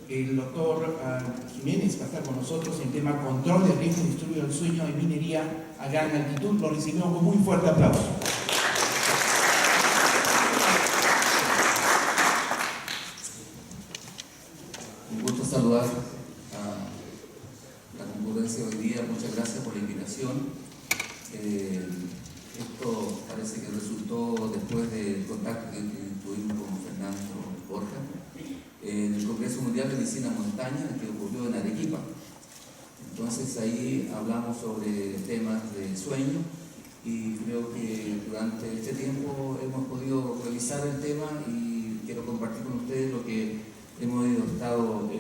el doctor Jiménez va a estar con nosotros en tema control de riesgo de disturbio del sueño y minería a gran altitud. Lo recibimos con muy fuerte aplauso. Un gusto saludar a la concurrencia hoy día. Muchas gracias por la invitación. Esto parece que resultó después del contacto que tuvimos con Fernando Borja en el Congreso Mundial de Medicina Montaña, que ocurrió en Arequipa. Entonces ahí hablamos sobre temas de sueño y creo que durante este tiempo hemos podido revisar el tema y quiero compartir con ustedes lo que hemos estado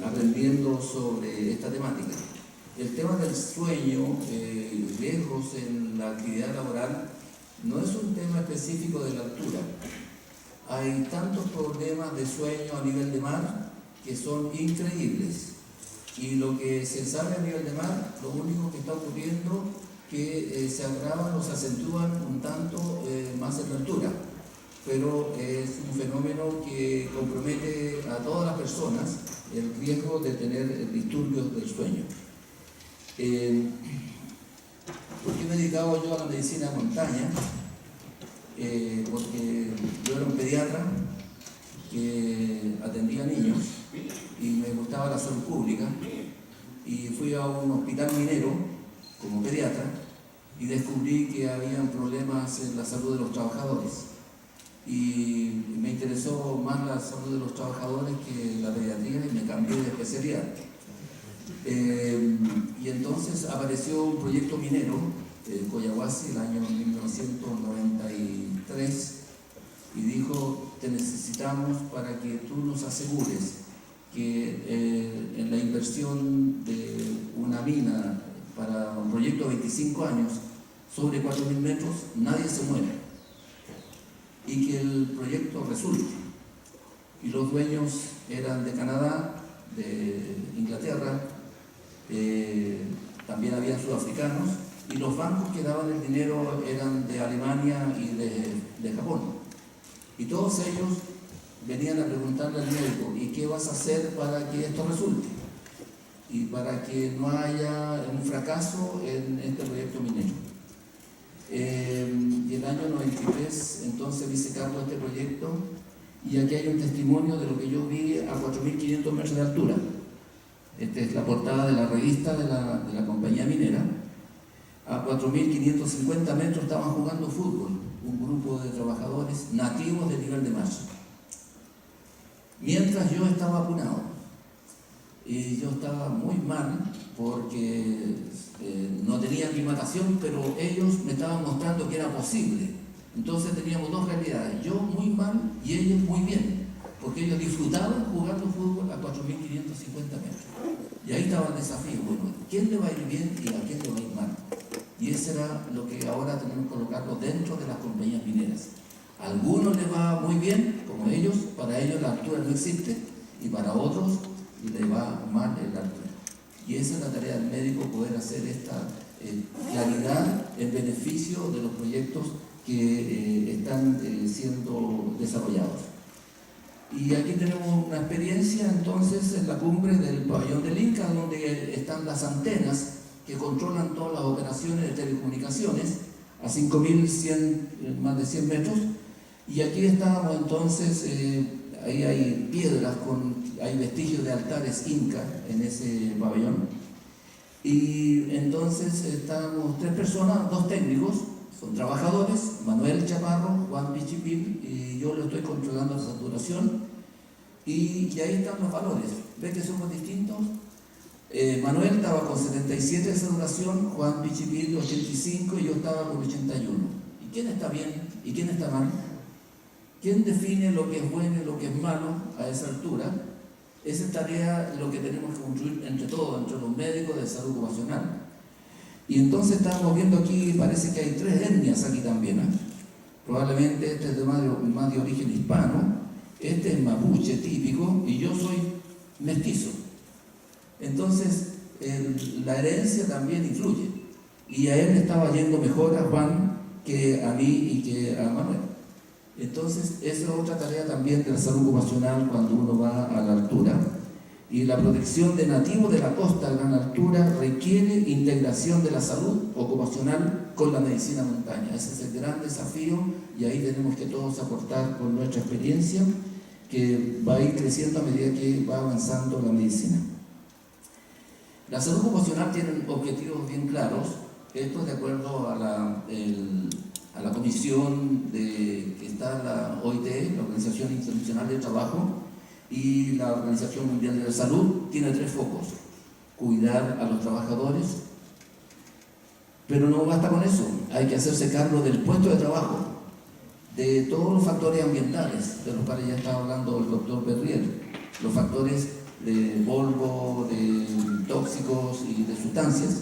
aprendiendo sobre esta temática. El tema del sueño, riesgos en la actividad laboral, no es un tema específico de la altura. Hay tantos problemas de sueño a nivel de mar que son increíbles. Y lo que se sabe a nivel de mar, lo único que está ocurriendo que se agravan o se acentúan un tanto más en la altura. Pero es un fenómeno que compromete a todas las personas el riesgo de tener disturbios del sueño. ¿Por qué me he dedicado yo a la medicina de montaña? Porque yo era un pediatra que atendía niños y me gustaba la salud pública y fui a un hospital minero como pediatra y descubrí que habían problemas en la salud de los trabajadores y me interesó más la salud de los trabajadores que la pediatría y me cambié de especialidad. Y entonces apareció un proyecto minero en Coyahuasi el año 1993 y dijo: te necesitamos para que tú nos asegures que en la inversión de una mina para un proyecto de 25 años sobre 4.000 metros nadie se muere y que el proyecto resulte. Y los dueños eran de Canadá, de Inglaterra, también había sudafricanos, y los bancos que daban el dinero eran de Alemania y de Japón. Y todos ellos venían a preguntarle al médico: ¿y qué vas a hacer para que esto resulte? Y para que no haya un fracaso en este proyecto minero. Y el año 93 entonces me hice cargo de este proyecto y aquí hay un testimonio de lo que yo vi a 4.500 metros de altura. Esta es la portada de la revista de la compañía minera. A 4.550 metros estaban jugando fútbol un grupo de trabajadores nativos de nivel de marzo. Mientras yo estaba vacunado, y yo estaba muy mal porque no tenía aclimatación, pero ellos me estaban mostrando que era posible. Entonces teníamos dos realidades: yo muy mal y ellos muy bien, porque ellos disfrutaban jugando fútbol a 4.550 metros. Y ahí estaba el desafío: bueno, ¿quién le va a ir bien y a quién le va a ir mal? Y eso era lo que ahora tenemos que colocarlo dentro de las compañías mineras. A algunos les va muy bien, como ellos, para ellos la altura no existe, y para otros les va mal en la altura. Y esa es la tarea del médico, poder hacer esta claridad en beneficio de los proyectos que están siendo desarrollados. Y aquí tenemos una experiencia entonces en la cumbre del pabellón del Inca, donde están las antenas que controlan todas las operaciones de telecomunicaciones a 5.100, más de 100 metros. Y aquí estábamos entonces, ahí hay piedras, hay vestigios de altares incas en ese pabellón. Y entonces estábamos tres personas, dos técnicos, son trabajadores: Manuel Chaparro, Juan Pichipil, y yo lo estoy controlando la saturación. Y ahí están los valores. ¿Ves que somos distintos? Manuel estaba con 77 de saturación, Juan Pichipil 85 y yo estaba con 81. ¿Y quién está bien y quién está mal? ¿Quién define lo que es bueno y lo que es malo a esa altura? Esa es tarea lo que tenemos que construir entre todos, entre los médicos de salud ocupacional. Y entonces estamos viendo aquí, parece que hay tres etnias aquí también, ¿eh? Probablemente este es más de origen hispano, este es mapuche típico y yo soy mestizo. Entonces la herencia también influye, y a él le estaba yendo mejor a Juan que a mí y que a Manuel. Entonces esa es otra tarea también de la salud ocupacional cuando uno va a la altura. Y la protección de nativos de la costa a gran altura requiere integración de la salud ocupacional con la medicina montaña. Ese es el gran desafío y ahí tenemos que todos aportar con nuestra experiencia, que va a ir creciendo a medida que va avanzando la medicina. La salud ocupacional tiene objetivos bien claros. Esto es de acuerdo a la comisión que está la OIT, la Organización Internacional del Trabajo, y la Organización Mundial de la Salud. Tiene 3 focos: cuidar a los trabajadores, pero no basta con eso, hay que hacerse cargo del puesto de trabajo, de todos los factores ambientales, de los cuales ya estaba hablando el doctor Berrier, los factores de polvo, de tóxicos y de sustancias.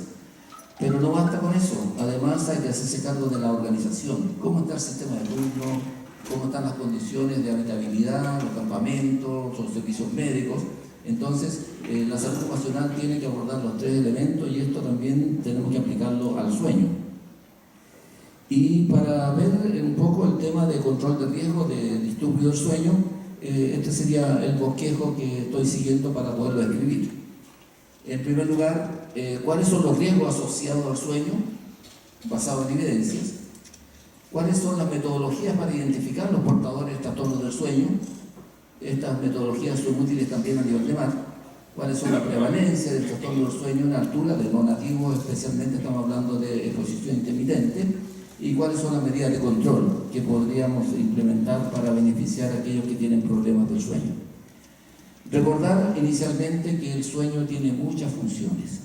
Pero no basta con eso, además hay que hacerse cargo de la organización, cómo está el sistema de turno, cómo están las condiciones de habitabilidad, los campamentos, los servicios médicos. Entonces, la salud ocupacional tiene que abordar los 3 elementos y esto también tenemos que aplicarlo al sueño. Y para ver un poco el tema de control de riesgo de disturbio del sueño, este sería el bosquejo que estoy siguiendo para poderlo escribir. En primer lugar, ¿cuáles son los riesgos asociados al sueño basados en evidencias? ¿Cuáles son las metodologías para identificar los portadores de trastornos del sueño? Estas metodologías son útiles también a nivel de mar. ¿Cuáles son la prevalencia del trastorno del sueño en altura, de no nativos, especialmente estamos hablando de exposición intermitente? ¿Y cuáles son las medidas de control que podríamos implementar para beneficiar a aquellos que tienen problemas del sueño? Recordar inicialmente que el sueño tiene muchas funciones.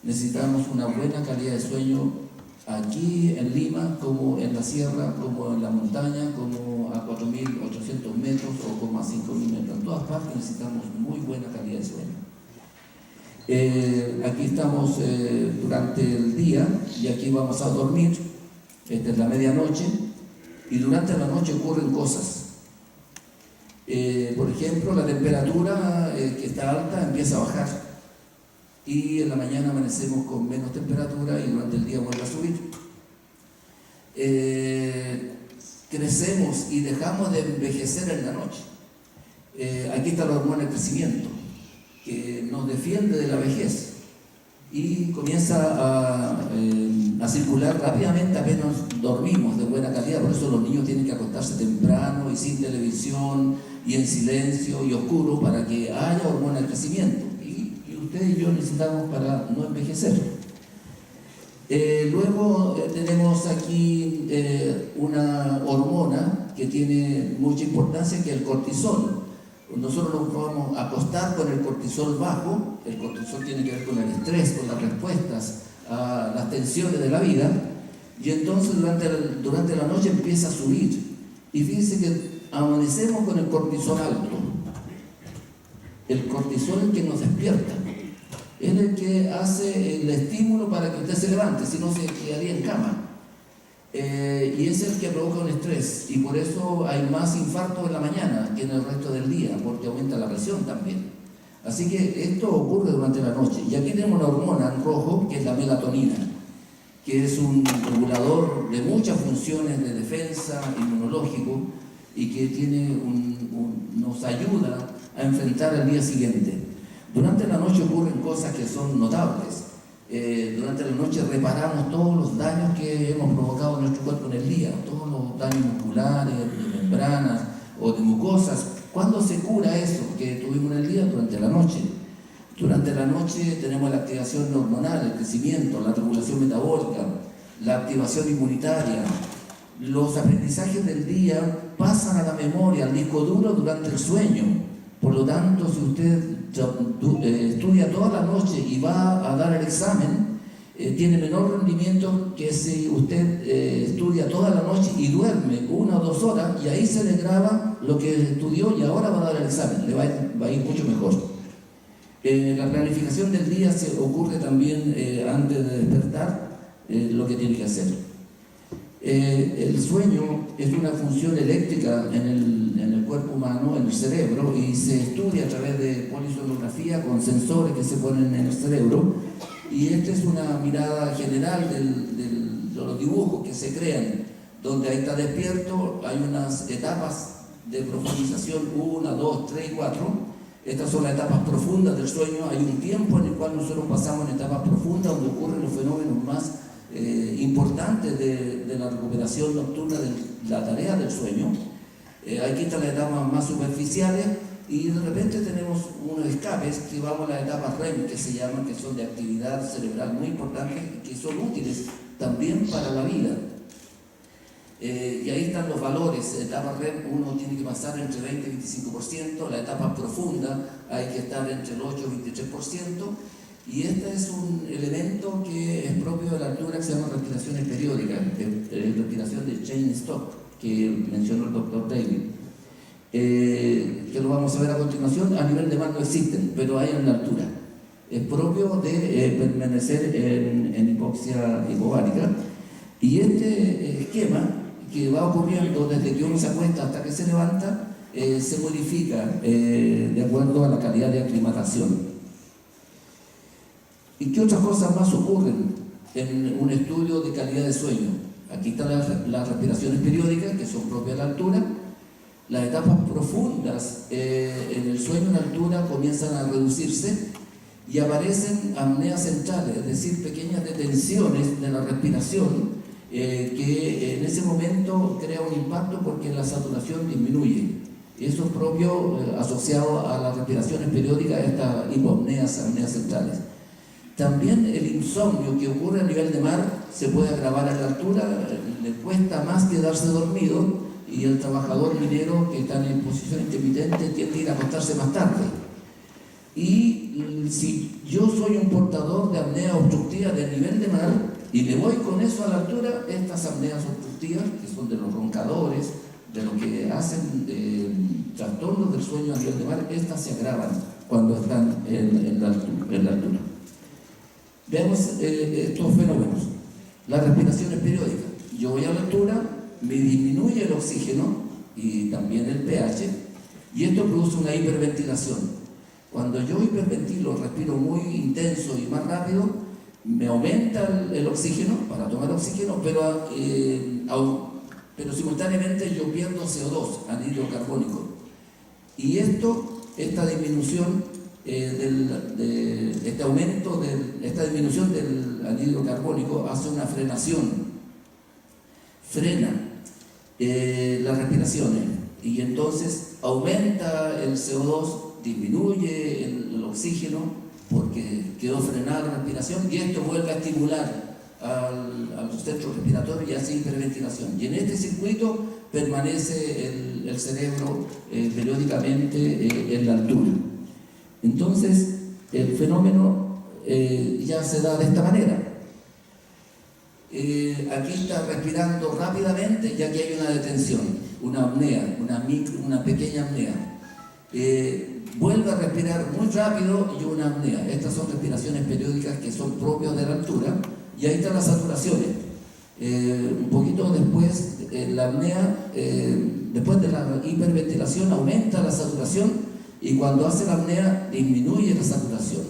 Necesitamos una buena calidad de sueño aquí en Lima, como en la sierra, como en la montaña, como a 4.800 metros o como a 5.000 metros. En todas partes necesitamos muy buena calidad de sueño. Aquí estamos durante el día y aquí vamos a dormir. Esta es la medianoche y durante la noche ocurren cosas. Por ejemplo, la temperatura que está alta empieza a bajar. Y en la mañana amanecemos con menos temperatura y durante el día vuelve a subir. Crecemos y dejamos de envejecer en la noche. Aquí está la hormona del crecimiento, que nos defiende de la vejez y comienza a circular rápidamente apenas dormimos de buena calidad. Por eso los niños tienen que acostarse temprano y sin televisión y en silencio y oscuro para que haya hormona del crecimiento. Ustedes y yo necesitamos para no envejecer. Luego tenemos aquí una hormona que tiene mucha importancia, que es el cortisol. Nosotros nos vamos a acostar con el cortisol bajo. El cortisol tiene que ver con el estrés, con las respuestas a las tensiones de la vida, y entonces durante la noche empieza a subir. Y fíjense que amanecemos con el cortisol alto. El cortisol es el que nos despierta. Es el que hace el estímulo para que usted se levante, si no se quedaría en cama. Y es el que provoca un estrés, y por eso hay más infartos en la mañana que en el resto del día, porque aumenta la presión también. Así que esto ocurre durante la noche. Y aquí tenemos una hormona en rojo, que es la melatonina, que es un regulador de muchas funciones de defensa, inmunológico, y que nos ayuda a enfrentar el día siguiente. Durante la noche ocurren cosas que son notables. Durante la noche reparamos todos los daños que hemos provocado en nuestro cuerpo en el día, todos los daños musculares, de membranas o de mucosas. ¿Cuándo se cura eso que tuvimos en el día? Durante la noche. Durante la noche tenemos la activación hormonal, el crecimiento, la regulación metabólica, la activación inmunitaria. Los aprendizajes del día pasan a la memoria, al disco duro durante el sueño. Por lo tanto, si usted estudia toda la noche y va a dar el examen, tiene menor rendimiento que si usted estudia toda la noche y duerme 1 o 2 horas, y ahí se le graba lo que estudió y ahora va a dar el examen, le va a ir mucho mejor. La planificación del día se ocurre también antes de despertar, lo que tiene que hacer. El sueño es una función eléctrica en el cuerpo humano, en el cerebro, y se estudia a través de polisonografía con sensores que se ponen en el cerebro. Y esta es una mirada general de los dibujos que se crean, donde ahí está despierto, hay unas etapas de profundización, 1, 2, 3 y 4. Estas son las etapas profundas del sueño. Hay un tiempo en el cual nosotros pasamos en etapas profundas donde ocurren los fenómenos más importantes de la recuperación nocturna de la tarea del sueño. Aquí están las etapas más superficiales y de repente tenemos unos escapes que vamos a las etapas REM, que se llaman, que son de actividad cerebral muy importantes, que son útiles también para la vida. Y ahí están los valores. Etapa REM uno tiene que pasar entre 20 y 25%, la etapa profunda hay que estar entre el 8 y 23%, y este es un elemento que es propio de la altura, que se llama respiraciones periódicas, respiración de Cheyne-Stokes, que mencionó el doctor David, que lo vamos a ver a continuación. A nivel de mar no existen, pero hay en la altura. Es propio de permanecer en hipoxia hipobárica, y este esquema que va ocurriendo desde que uno se acuesta hasta que se levanta, se modifica de acuerdo a la calidad de aclimatación. ¿Y qué otras cosas más ocurren en un estudio de calidad de sueño? Aquí están las respiraciones periódicas, que son propias de la altura. Las etapas profundas en el sueño en altura comienzan a reducirse y aparecen apneas centrales, es decir, pequeñas detenciones de la respiración, que en ese momento crea un impacto porque la saturación disminuye. Eso es propio asociado a las respiraciones periódicas, estas hipopneas, apneas centrales. También el insomnio que ocurre a nivel de mar se puede agravar a la altura, le cuesta más quedarse dormido, y el trabajador minero que está en posición intermitente tiende a ir a acostarse más tarde. Y si yo soy un portador de apnea obstructiva de nivel de mar y le voy con eso a la altura, estas apneas obstructivas, que son de los roncadores, de los que hacen trastornos del sueño a nivel de mar, estas se agravan cuando están en la altura. Veamos estos fenómenos. Las respiraciones periódicas. Yo voy a la altura, me disminuye el oxígeno y también el pH, y esto produce una hiperventilación. Cuando yo hiperventilo, respiro muy intenso y más rápido, me aumenta el oxígeno para tomar oxígeno, pero simultáneamente yo pierdo CO2, anhídrido carbónico. Y esta disminución esta disminución del anhídrido carbónico hace una frenación, frena las respiraciones, y entonces aumenta el CO2, disminuye el oxígeno porque quedó frenada la respiración, y esto vuelve a estimular al centro respiratorio y hace hiperventilación. Y en este circuito permanece el cerebro periódicamente en la altura. Entonces, el fenómeno ya se da de esta manera. Aquí está respirando rápidamente y aquí hay una detención, una apnea, una pequeña apnea. Vuelve a respirar muy rápido y una apnea. Estas son respiraciones periódicas que son propias de la altura, y ahí están las saturaciones. Un poquito después, la apnea, después de la hiperventilación, aumenta la saturación, y cuando hace la apnea disminuye la saturación.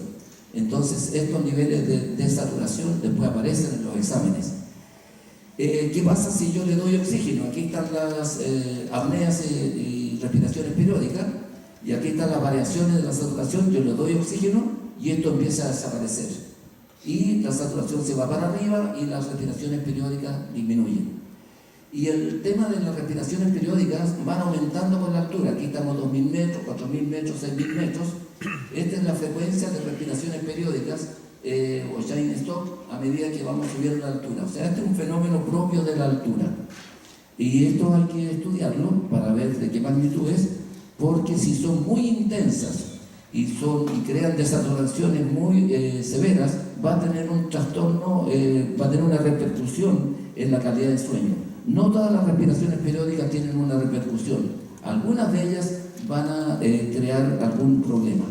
Entonces estos niveles de saturación después aparecen en los exámenes. ¿Qué pasa si yo le doy oxígeno? Aquí están las apneas y respiraciones periódicas, y aquí están las variaciones de la saturación. Yo le doy oxígeno y esto empieza a desaparecer, y la saturación se va para arriba y las respiraciones periódicas disminuyen. Y el tema de las respiraciones periódicas van aumentando con la altura. Aquí estamos 2.000 metros, 4.000 metros, 6.000 metros. Esta es la frecuencia de respiraciones periódicas o Cheyne-Stokes a medida que vamos subiendo la altura. O sea, este es un fenómeno propio de la altura. Y esto hay que estudiarlo para ver de qué magnitud es, porque si son muy intensas y crean desaturaciones muy severas, va a tener un trastorno, va a tener una repercusión en la calidad del sueño. No todas las respiraciones periódicas tienen una repercusión. Algunas de ellas van a crear algún problema.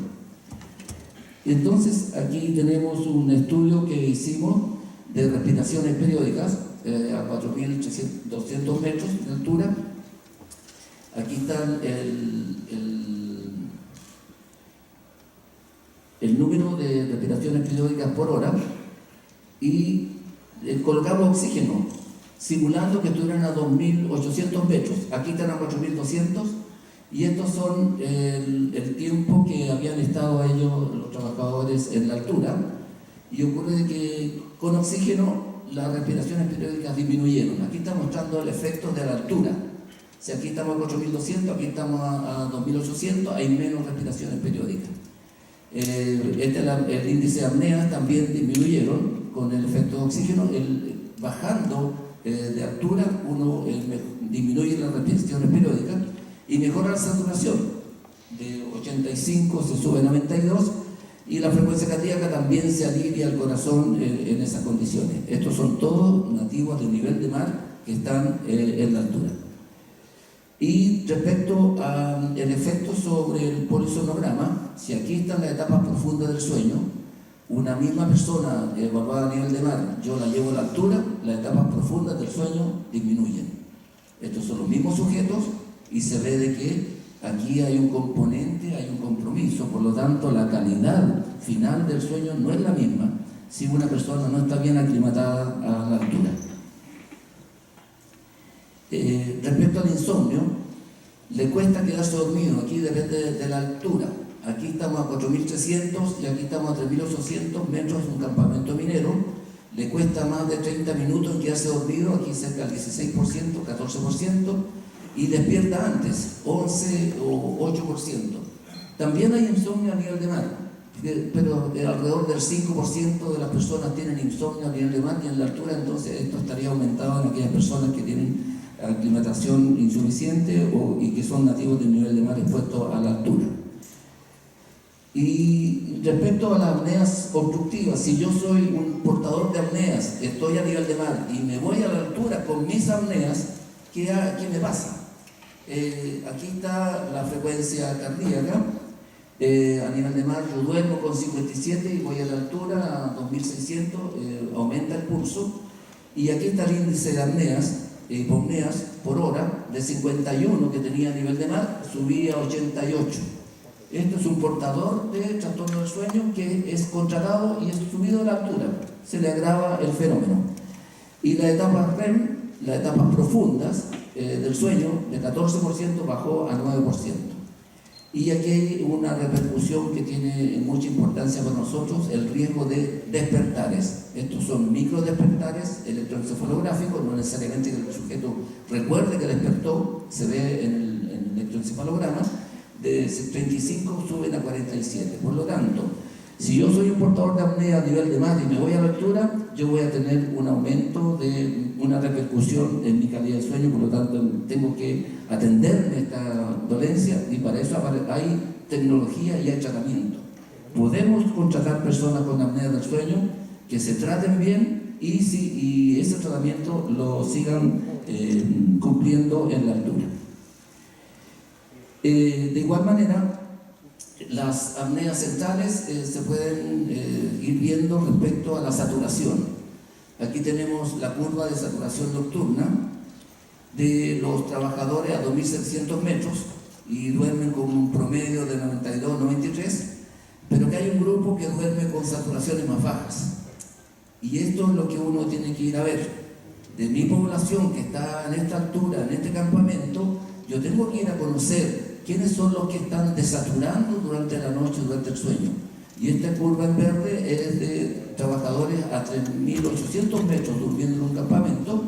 Entonces, aquí tenemos un estudio que hicimos de respiraciones periódicas a 4.200 metros de altura. Aquí está el número de respiraciones periódicas por hora, y colocamos oxígeno simulando que estuvieran a 2.800 metros. Aquí están a 4.200, Y estos son el tiempo que habían estado ellos, los trabajadores, en la altura. Y ocurre de que con oxígeno las respiraciones periódicas disminuyeron. Aquí está mostrando el efecto de la altura. Si aquí estamos a 4.200, aquí estamos a 2.800, hay menos respiraciones periódicas. El índice de apneas también disminuyeron con el efecto de oxígeno. Bajando de altura uno disminuye las respiraciones periódicas y mejora la saturación. De 85 se sube a 92 y la frecuencia cardíaca también se alivia al corazón en esas condiciones. Estos son todos nativos del nivel de mar que están en la altura. Y respecto al efecto sobre el polisonograma, si aquí están las etapas profundas del sueño, una misma persona evaluada a nivel de mar, yo la llevo a la altura, las etapas profundas del sueño disminuyen. Estos son los mismos sujetos y se ve de que aquí hay un componente, hay un compromiso, por lo tanto la calidad final del sueño no es la misma si una persona no está bien aclimatada a la altura. Respecto al insomnio, le cuesta quedarse dormido, aquí depende de la altura. Aquí estamos a 4.300 y aquí estamos a 3.800 metros de un campamento minero. Le cuesta más de 30 minutos en quedarse dormido, aquí cerca del 16%, 14%, y despierta antes, 11 o 8%. También hay insomnio a nivel de mar, pero alrededor del 5% de las personas tienen insomnio a nivel de mar y en la altura, entonces esto estaría aumentado en aquellas personas que tienen aclimatación insuficiente y que son nativos del nivel de mar expuestos a la altura. Y respecto a las apneas obstructivas, si yo soy un portador de apneas, estoy a nivel de mar y me voy a la altura con mis apneas, ¿qué me pasa? Aquí está la frecuencia cardíaca. A nivel de mar yo duermo con 57 y voy a la altura a 2600, aumenta el pulso. Y aquí está el índice de apneas, hipopneas por hora, de 51 que tenía a nivel de mar, subí a 88. Esto es un portador de trastorno del sueño que es contratado y es subido a la altura. Se le agrava el fenómeno. Y las etapas REM, las etapas profundas del sueño, de 14% bajó a 9%. Y aquí hay una repercusión que tiene mucha importancia para nosotros, el riesgo de despertares. Estos son microdespertares electroencefalográficos, no necesariamente que el sujeto recuerde que despertó, se ve en el electroencefalograma, de 35 suben a 47. Por lo tanto, si yo soy un portador de apnea a nivel de mar y me voy a la altura, yo voy a tener un aumento de una repercusión en mi calidad de sueño, por lo tanto tengo que atenderme esta dolencia y para eso hay tecnología y hay tratamiento. Podemos contratar personas con apnea del sueño que se traten bien y ese tratamiento lo sigan cumpliendo en la altura. De igual manera, las apneas centrales se pueden ir viendo respecto a la saturación. Aquí tenemos la curva de saturación nocturna de los trabajadores a 2.700 metros y duermen con un promedio de 92-93, pero que hay un grupo que duerme con saturaciones más bajas. Y esto es lo que uno tiene que ir a ver. De mi población que está en esta altura, en este campamento, yo tengo que ir a conocer quiénes son los que están desaturando durante la noche, durante el sueño. Y esta curva en verde es de trabajadores a 3.800 metros durmiendo en un campamento.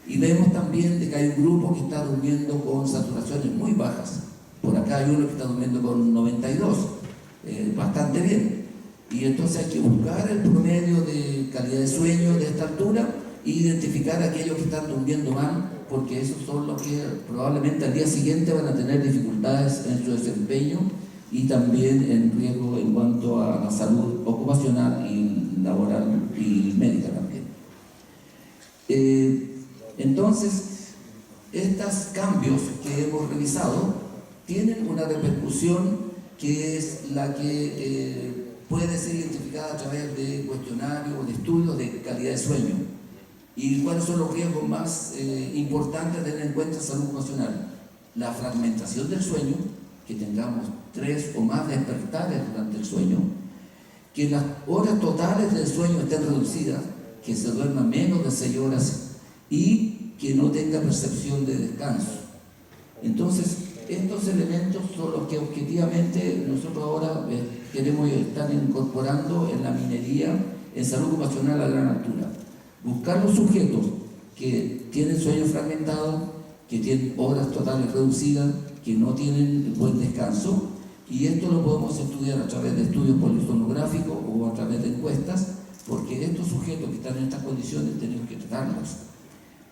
Y vemos también de que hay un grupo que está durmiendo con saturaciones muy bajas. Por acá hay uno que está durmiendo con 92, bastante bien. Y entonces hay que buscar el promedio de calidad de sueño de esta altura e identificar a aquellos que están durmiendo mal, porque esos son los que probablemente al día siguiente van a tener dificultades en su desempeño y también en riesgo en cuanto a la salud ocupacional y laboral y médica también. Entonces, estos cambios que hemos revisado tienen una repercusión que es la que puede ser identificada a través de cuestionarios o de estudios de calidad de sueño. ¿Y cuáles son los riesgos más importantes a tener en cuenta en salud ocupacional? La fragmentación del sueño, que tengamos 3 o más despertares durante el sueño, que las horas totales del sueño estén reducidas, que se duerma menos de 6 horas y que no tenga percepción de descanso. Entonces, estos elementos son los que objetivamente nosotros ahora queremos estar incorporando en la minería en salud ocupacional a gran altura. Buscar los sujetos que tienen sueño fragmentado, que tienen horas totales reducidas, que no tienen buen descanso, y esto lo podemos estudiar a través de estudios polisonográficos o a través de encuestas, porque estos sujetos que están en estas condiciones tenemos que tratarlos.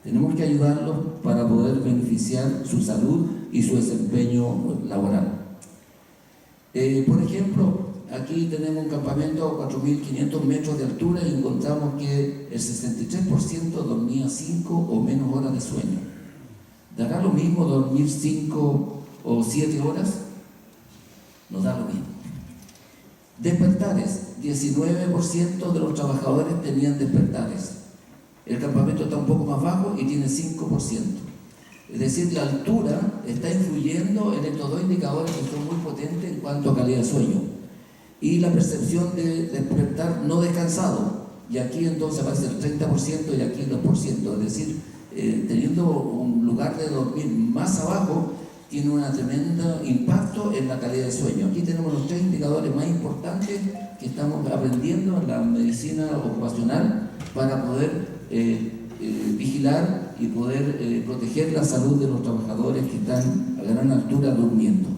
Tenemos que ayudarlos para poder beneficiar su salud y su desempeño laboral. Por ejemplo, aquí tenemos un campamento a 4.500 metros de altura y encontramos que el 63% dormía 5 o menos horas de sueño. ¿Dará lo mismo dormir 5 o 7 horas? Nos da lo mismo. Despertares, 19% de los trabajadores tenían despertares. El campamento está un poco más bajo y tiene 5%. Es decir, la altura está influyendo en estos dos indicadores que son muy potentes en cuanto a calidad de sueño. Y la percepción de despertar no descansado. Y aquí entonces aparece el 30% y aquí el 2%. Es decir, teniendo un lugar de dormir más abajo, tiene un tremendo impacto en la calidad de sueño. Aquí tenemos los 3 indicadores más importantes que estamos aprendiendo en la medicina ocupacional para poder vigilar y poder proteger la salud de los trabajadores que están a gran altura durmiendo.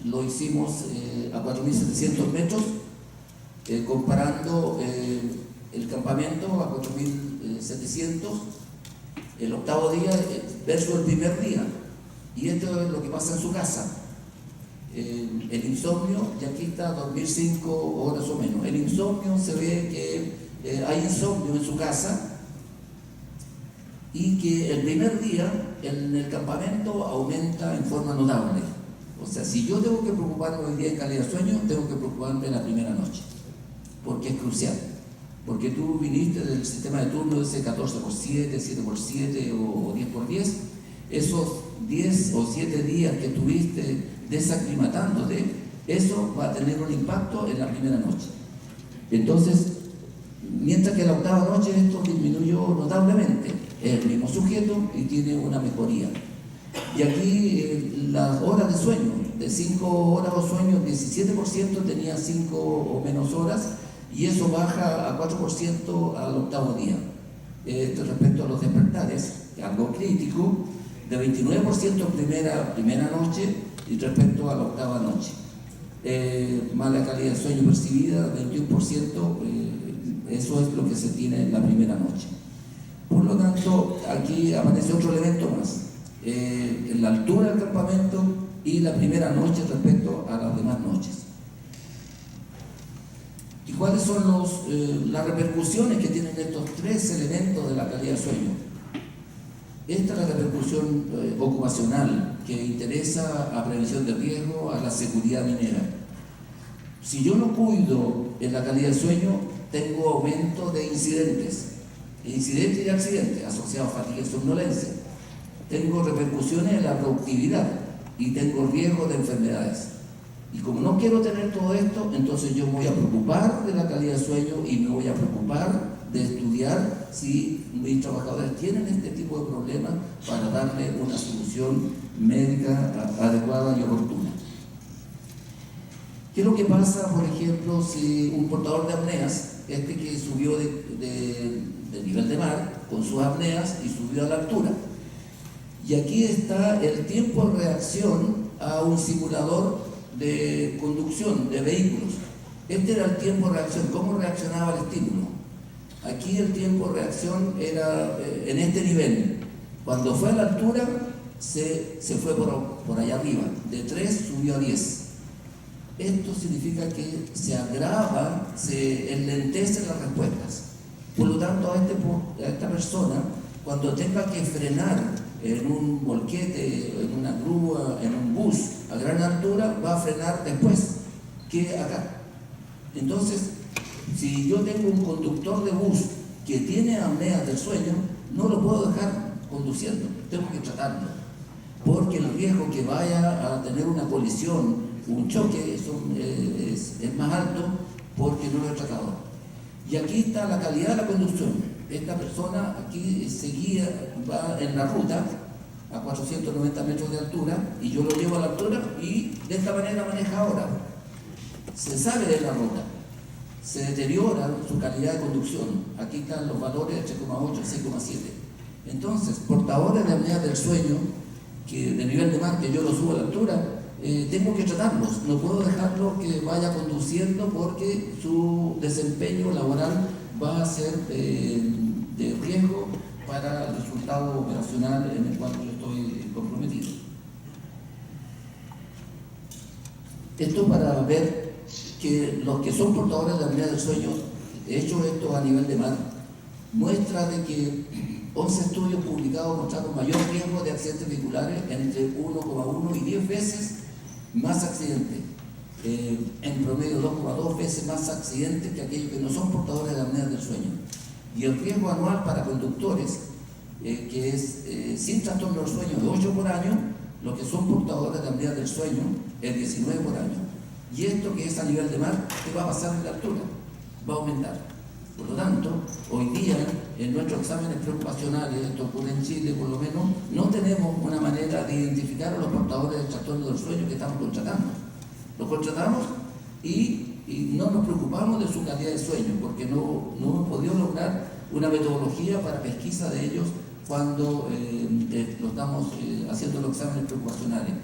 Lo hicimos a 4.700 metros, comparando el campamento a 4.700, el octavo día versus el primer día. Y esto es lo que pasa en su casa. El insomnio, y aquí está dormir 5 horas o menos. El insomnio, se ve que hay insomnio en su casa y que el primer día en el campamento aumenta en forma notable. O sea, si yo tengo que preocuparme hoy día en calidad de sueño, tengo que preocuparme en la primera noche, porque es crucial. Porque tú viniste del sistema de turno de ese 14x7, 7x7 o 10x10, esos 10 o 7 días que tuviste desaclimatándote, eso va a tener un impacto en la primera noche. Entonces, mientras que la octava noche esto disminuyó notablemente, es el mismo sujeto y tiene una mejoría. Y aquí las horas de sueño, de 5 horas de sueño, el 17% tenía 5 o menos horas, y eso baja a 4% al octavo día. Respecto a los despertares, algo crítico, de 29% primera noche y respecto a la octava noche. Mala calidad de sueño percibida, 21%, eso es lo que se tiene en la primera noche. Por lo tanto, aquí aparece otro elemento más, la altura del campamento y la primera noche respecto a las demás noches. ¿Y cuáles son las repercusiones que tienen estos 3 elementos de la calidad de sueño? Esta es la repercusión ocupacional que interesa a prevención de riesgo, a la seguridad minera. Si yo no cuido en la calidad de sueño, tengo aumento de incidentes y accidentes asociados a fatiga y somnolencia. Tengo repercusiones en la productividad y tengo riesgo de enfermedades. Y como no quiero tener todo esto, entonces yo me voy a preocupar de la calidad de sueño y me voy a preocupar de estudiar si mis trabajadores tienen este tipo de problemas para darle una solución médica adecuada y oportuna. ¿Qué es lo que pasa, por ejemplo, si un portador de apneas, que subió de nivel de mar con sus apneas y subió a la altura? Y aquí está el tiempo de reacción a un simulador de conducción de vehículos. Este era el tiempo de reacción, cómo reaccionaba al estímulo. Aquí el tiempo de reacción era en este nivel. Cuando fue a la altura, se fue por allá arriba, de 3 subió a 10. Esto significa que se agrava, se enlentecen las respuestas. Por lo tanto, a esta persona, cuando tenga que frenar en un volquete, en una grúa, en un bus a gran altura, va a frenar después que acá. Entonces, si yo tengo un conductor de bus que tiene apneas del sueño, no lo puedo dejar conduciendo, tengo que tratarlo, porque el riesgo que vaya a tener una colisión, un choque, es más alto porque no lo he tratado. Y aquí está la calidad de la conducción. esta persona aquí seguía, va en la ruta a 490 metros de altura y yo lo llevo a la altura y de esta manera maneja ahora. Se sale de la ruta, se deteriora su calidad de conducción. Aquí están los valores de 3,8 a 6,7. Entonces, portadores de apnea del sueño, que de nivel de mar, que yo lo subo a la altura, tengo que tratarlos. No puedo dejarlo que vaya conduciendo porque su desempeño laboral va a ser de riesgo para el resultado operacional en el cual yo estoy comprometido. Esto para ver que los que son portadores de apnea del sueño, hecho esto a nivel de mar, muestra de que 11 estudios publicados mostraron mayor riesgo de accidentes vehiculares, entre 1,1 y 10 veces más accidentes. En promedio 2,2 veces más accidentes que aquellos que no son portadores de apnea del sueño. Y el riesgo anual para conductores, que es sin trastorno del sueño, de 8 por año, los que son portadores de apnea del sueño, es 19 por año. Y esto que es a nivel de mar, ¿qué va a pasar en la altura? Va a aumentar. Por lo tanto, hoy día, en nuestros exámenes preocupacionales, esto ocurre en Chile por lo menos, no tenemos una manera de identificar a los portadores del trastorno del sueño que estamos contratando. Los contratamos y no nos preocupamos de su calidad de sueño, porque no hemos podido lograr una metodología para pesquisa de ellos cuando lo estamos haciendo los exámenes preocupacionales.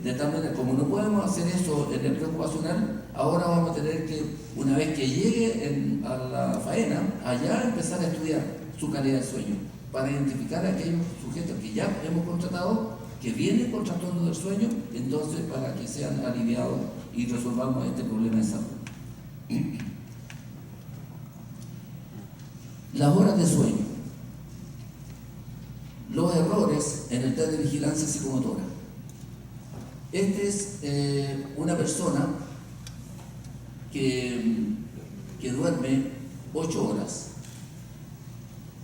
De tal manera, como no podemos hacer eso en el preocupacional, ahora vamos a tener que, una vez que llegue a la faena, allá empezar a estudiar su calidad de sueño, para identificar a aquellos sujetos que ya hemos contratado, que vienen con trastorno del sueño, entonces para que sean aliviados y resolvamos este problema de salud. Las horas de sueño. Los errores en el test de vigilancia psicomotora. Este es una persona que duerme 8 horas.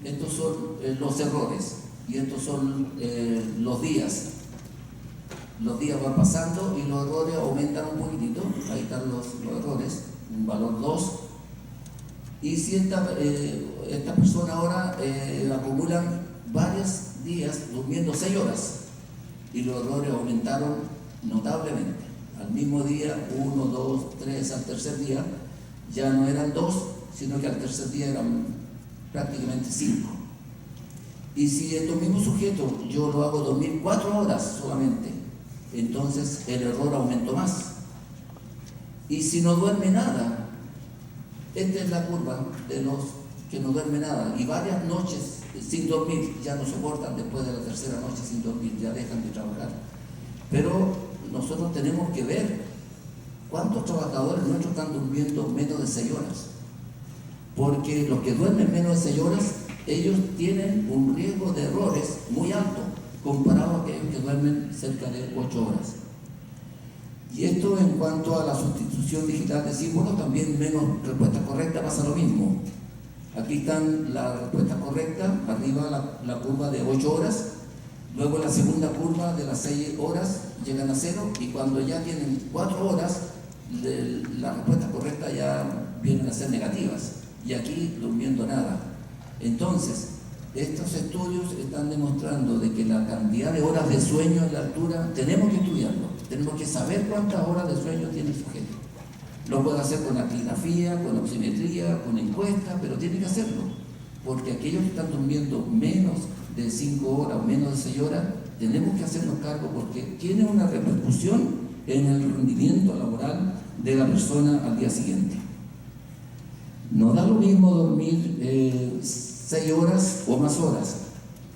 Estos son los errores y estos son los días. Los días van pasando y los errores aumentan un poquitito. Ahí están los errores, un valor 2. Y si esta persona ahora acumulan varios días durmiendo 6 horas y los errores aumentaron notablemente. Al mismo día, 1, 2, 3, al tercer día ya no eran 2, sino que al tercer día eran prácticamente 5. Y si estos mismos sujetos yo lo hago dormir 4 horas solamente, entonces el error aumentó más. Y si no duerme nada, esta es la curva de los que no duermen nada y varias noches sin dormir, ya no soportan después de la tercera noche sin dormir, ya dejan de trabajar. Pero nosotros tenemos que ver cuántos trabajadores nuestros están durmiendo menos de 6 horas. Porque los que duermen menos de 6 horas, ellos tienen un riesgo de errores muy alto comparado a aquellos que duermen cerca de 8 horas. Y esto en cuanto a la sustitución digital de símbolos, también menos respuesta correcta pasa lo mismo. Aquí están las respuestas correctas, arriba la curva de 8 horas, luego la segunda curva de las 6 horas llegan a 0 y cuando ya tienen 4 horas, las respuestas correctas ya vienen a ser negativas y aquí durmiendo nada. Entonces, estos estudios están demostrando de que la cantidad de horas de sueño en la altura tenemos que estudiarlo, tenemos que saber cuántas horas de sueño tiene el sujeto. Lo puede hacer con actigrafía, con oximetría, con encuesta, pero tiene que hacerlo, porque aquellos que están durmiendo menos de 5 horas o menos de 6 horas, tenemos que hacernos cargo porque tiene una repercusión en el rendimiento laboral de la persona al día siguiente. No da lo mismo dormir 6 horas o más horas.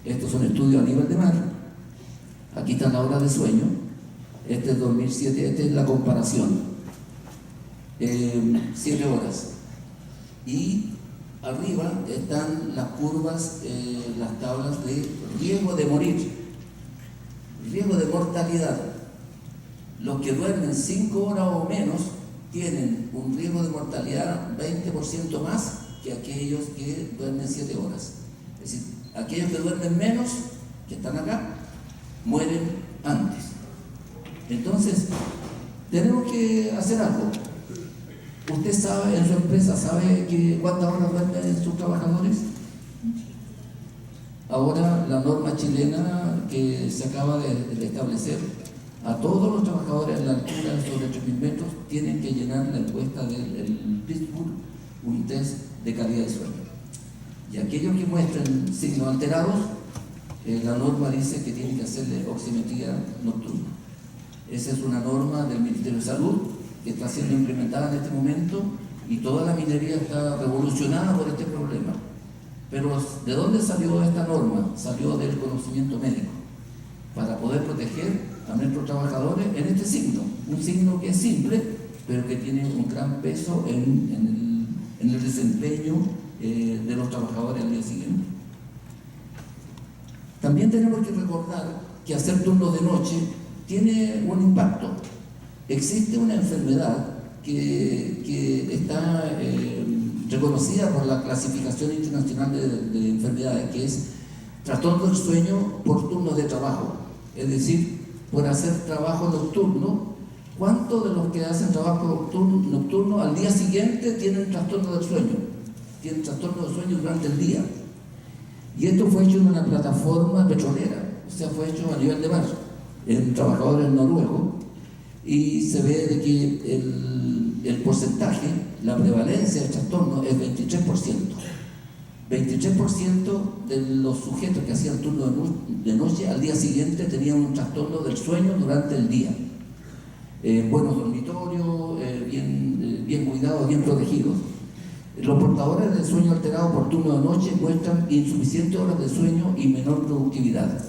Estos son estudios a nivel de mar. Aquí está la hora de sueño. Este es dormir 7, esta es la comparación. 7 horas. Y arriba están las curvas, las tablas de riesgo de morir, riesgo de mortalidad. Los que duermen 5 horas o menos tienen un riesgo de mortalidad 20% más que aquellos que duermen 7 horas. Es decir, aquellos que duermen menos, que están acá, mueren antes. Entonces, tenemos que hacer algo. Usted sabe, en su empresa, ¿sabe cuántas horas duermen sus trabajadores? Ahora la norma chilena que se acaba de establecer, a todos los trabajadores en la altura sobre 3.000 metros tienen que llenar la encuesta del Pittsburgh, un test de calidad de sueño. Y aquellos que muestren signos alterados, la norma dice que tienen que hacerle oximetría nocturna. Esa es una norma del Ministerio de Salud que está siendo implementada en este momento y toda la minería está revolucionada por este problema. Pero ¿de dónde salió esta norma? Salió del conocimiento médico, para poder proteger a nuestros trabajadores en este signo, un signo que es simple, pero que tiene un gran peso en el desempeño de los trabajadores al día siguiente. También tenemos que recordar que hacer turnos de noche tiene un impacto. Existe una enfermedad que está reconocida por la Clasificación Internacional de Enfermedades, que es trastorno del sueño por turnos de trabajo, es decir, por hacer trabajo nocturno. ¿Cuántos de los que hacen trabajo nocturno al día siguiente tienen trastorno del sueño? Tienen trastorno del sueño durante el día. Y esto fue hecho en una plataforma petrolera, o sea, fue hecho a nivel de mar, en trabajadores noruegos, y se ve de que el porcentaje, la prevalencia del trastorno es 23%. 23% de los sujetos que hacían turno de noche al día siguiente tenían un trastorno del sueño durante el día. Buenos dormitorios, bien cuidados, bien protegidos. Los portadores del sueño alterado por turno de noche muestran insuficientes horas de sueño y menor productividad.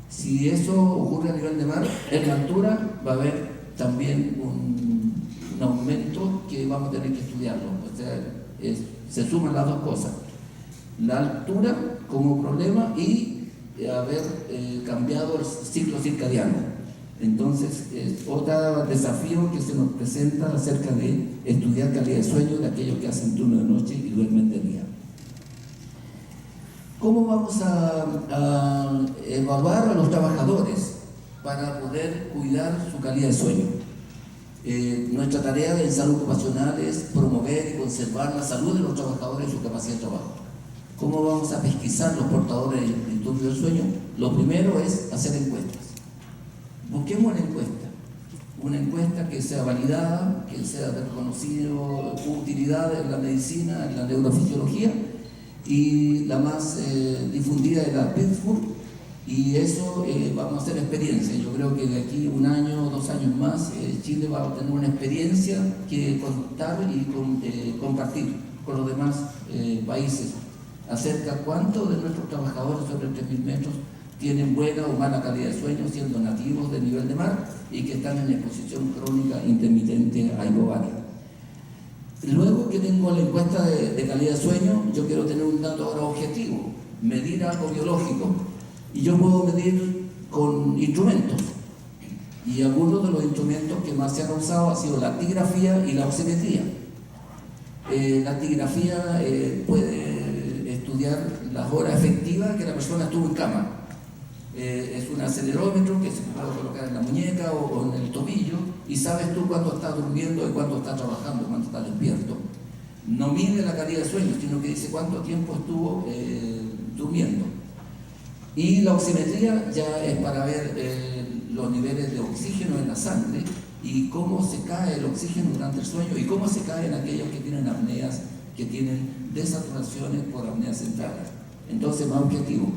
Si eso ocurre a nivel de mar, en la altura va a haber también un aumento que vamos a tener que estudiarlo. O sea, se suman las dos cosas: la altura como problema y haber cambiado el ciclo circadiano. Entonces, es otro desafío que se nos presenta acerca de estudiar calidad de sueño de aquellos que hacen turno de noche y duermen de día. ¿Cómo vamos a evaluar a los trabajadores para poder cuidar su calidad de sueño? Nuestra tarea en salud ocupacional es promover y conservar la salud de los trabajadores y su capacidad de trabajo. ¿Cómo vamos a pesquisar los portadores de disturbios del sueño? Lo primero es hacer encuestas. Busquemos una encuesta que sea validada, que sea de reconocido utilidad en la medicina, en la neurofisiología, y la más difundida es la Pittsburgh, y eso vamos a hacer experiencia. Yo creo que de aquí 1 año o 2 años más Chile va a tener una experiencia que contar y compartir con los demás países acerca cuántos de nuestros trabajadores sobre 3.000 metros tienen buena o mala calidad de sueño, siendo nativos del nivel de mar y que están en exposición crónica intermitente aerobárica. Luego que tengo la encuesta de calidad de sueño, yo quiero tener un dato ahora objetivo, medir algo biológico, y yo puedo medir con instrumentos. Y algunos de los instrumentos que más se han usado ha sido la actigrafía y la oximetría. La actigrafía puede estudiar las horas efectivas que la persona estuvo en cama. Es un acelerómetro que se puede colocar en la muñeca o en el tobillo, y sabes tú cuánto estás durmiendo y cuánto estás trabajando, cuánto estás despierto. No mide la calidad de sueño, sino que dice cuánto tiempo estuvo durmiendo. Y la oximetría ya es para ver los niveles de oxígeno en la sangre y cómo se cae el oxígeno durante el sueño y cómo se caen aquellos que tienen apneas, que tienen desaturaciones por apneas centrales. Entonces, más objetivo.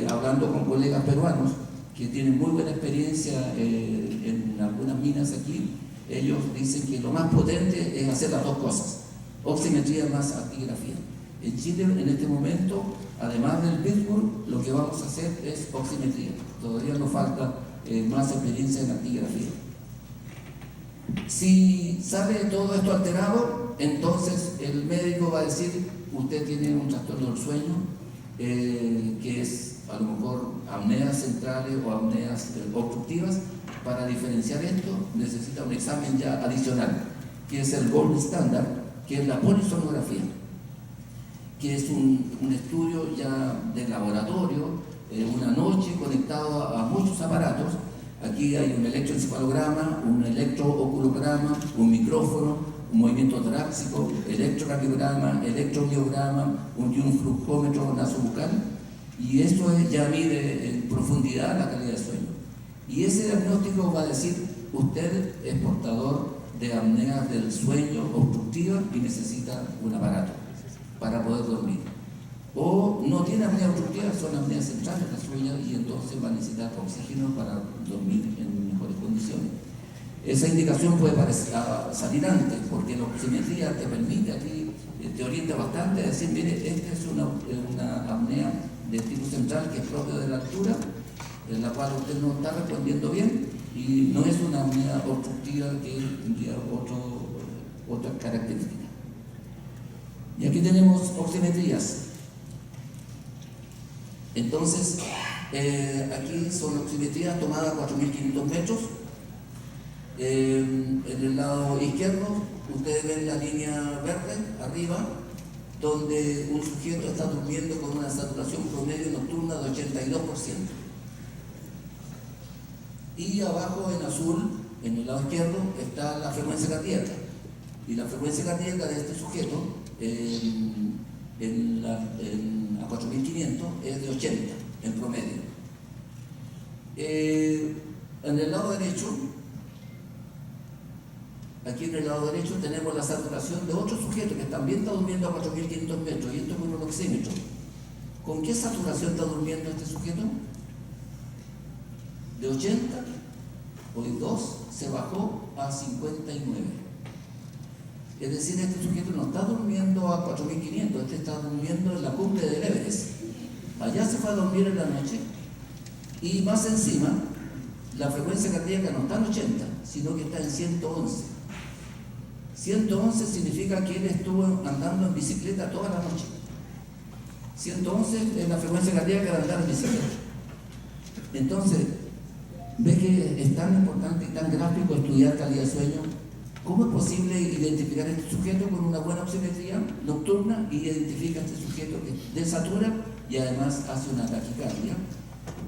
Hablando con colegas peruanos que tienen muy buena experiencia en algunas minas aquí, ellos dicen que lo más potente es hacer las dos cosas, oximetría más actigrafía. En Chile, en este momento, además del Pittsburgh, lo que vamos a hacer es oximetría. Todavía nos falta más experiencia en actigrafía. Si sale todo esto alterado, entonces el médico va a decir: usted tiene un trastorno del sueño, que es a lo mejor apneas centrales o apneas obstructivas. Para diferenciar esto necesita un examen ya adicional, que es el gold standard, que es la polisonografía, que es un estudio ya de laboratorio, una noche conectado a muchos aparatos. Aquí hay un electroencefalograma, un electrooculograma, un micrófono, un movimiento torácico, electrocardiograma, electromiograma y un flujómetro nasobucal. Y eso ya mide en profundidad la calidad de sueño. Y ese diagnóstico va a decir, usted es portador de apnea del sueño obstructiva y necesita un aparato para poder dormir. O no tiene apnea obstructiva, son apneas centrales la suya, y entonces va a necesitar oxígeno para dormir en mejores condiciones. Esa indicación puede salir antes, porque la oximetría te permite aquí, te orienta bastante a decir, mire, esta es una apnea de tipo central que es propio de la altura, en la cual usted no está respondiendo bien, y no es una apnea obstructiva que tendría otra característica. Y aquí tenemos oximetrías. Entonces, aquí son oximetrías tomadas a 4.500 metros. En el lado izquierdo, ustedes ven la línea verde arriba, donde un sujeto está durmiendo con una saturación promedio nocturna de 82%. Y abajo en azul, en el lado izquierdo, está la frecuencia cardíaca. Y la frecuencia cardíaca de este sujeto a 4.500 es de 80 en promedio. En el lado derecho, aquí en el lado derecho tenemos la saturación de otro sujeto que también está durmiendo a 4.500 metros, y esto es un oxímetro. ¿Con qué saturación está durmiendo este sujeto? De 80, hoy 2 se bajó a 59. Es decir, este sujeto no está durmiendo a 4.500, este está durmiendo en la cumbre del Everest. Allá se fue a dormir en la noche, y más encima, la frecuencia cardíaca no está en 80, sino que está en 111. 111 significa que él estuvo andando en bicicleta toda la noche. 111 es la frecuencia cardíaca de andar en bicicleta. Entonces, ve que es tan importante y tan gráfico estudiar calidad de sueño. ¿Cómo es posible identificar a este sujeto con una buena oximetría nocturna y identifica a este sujeto que desatura y además hace una taquicardia?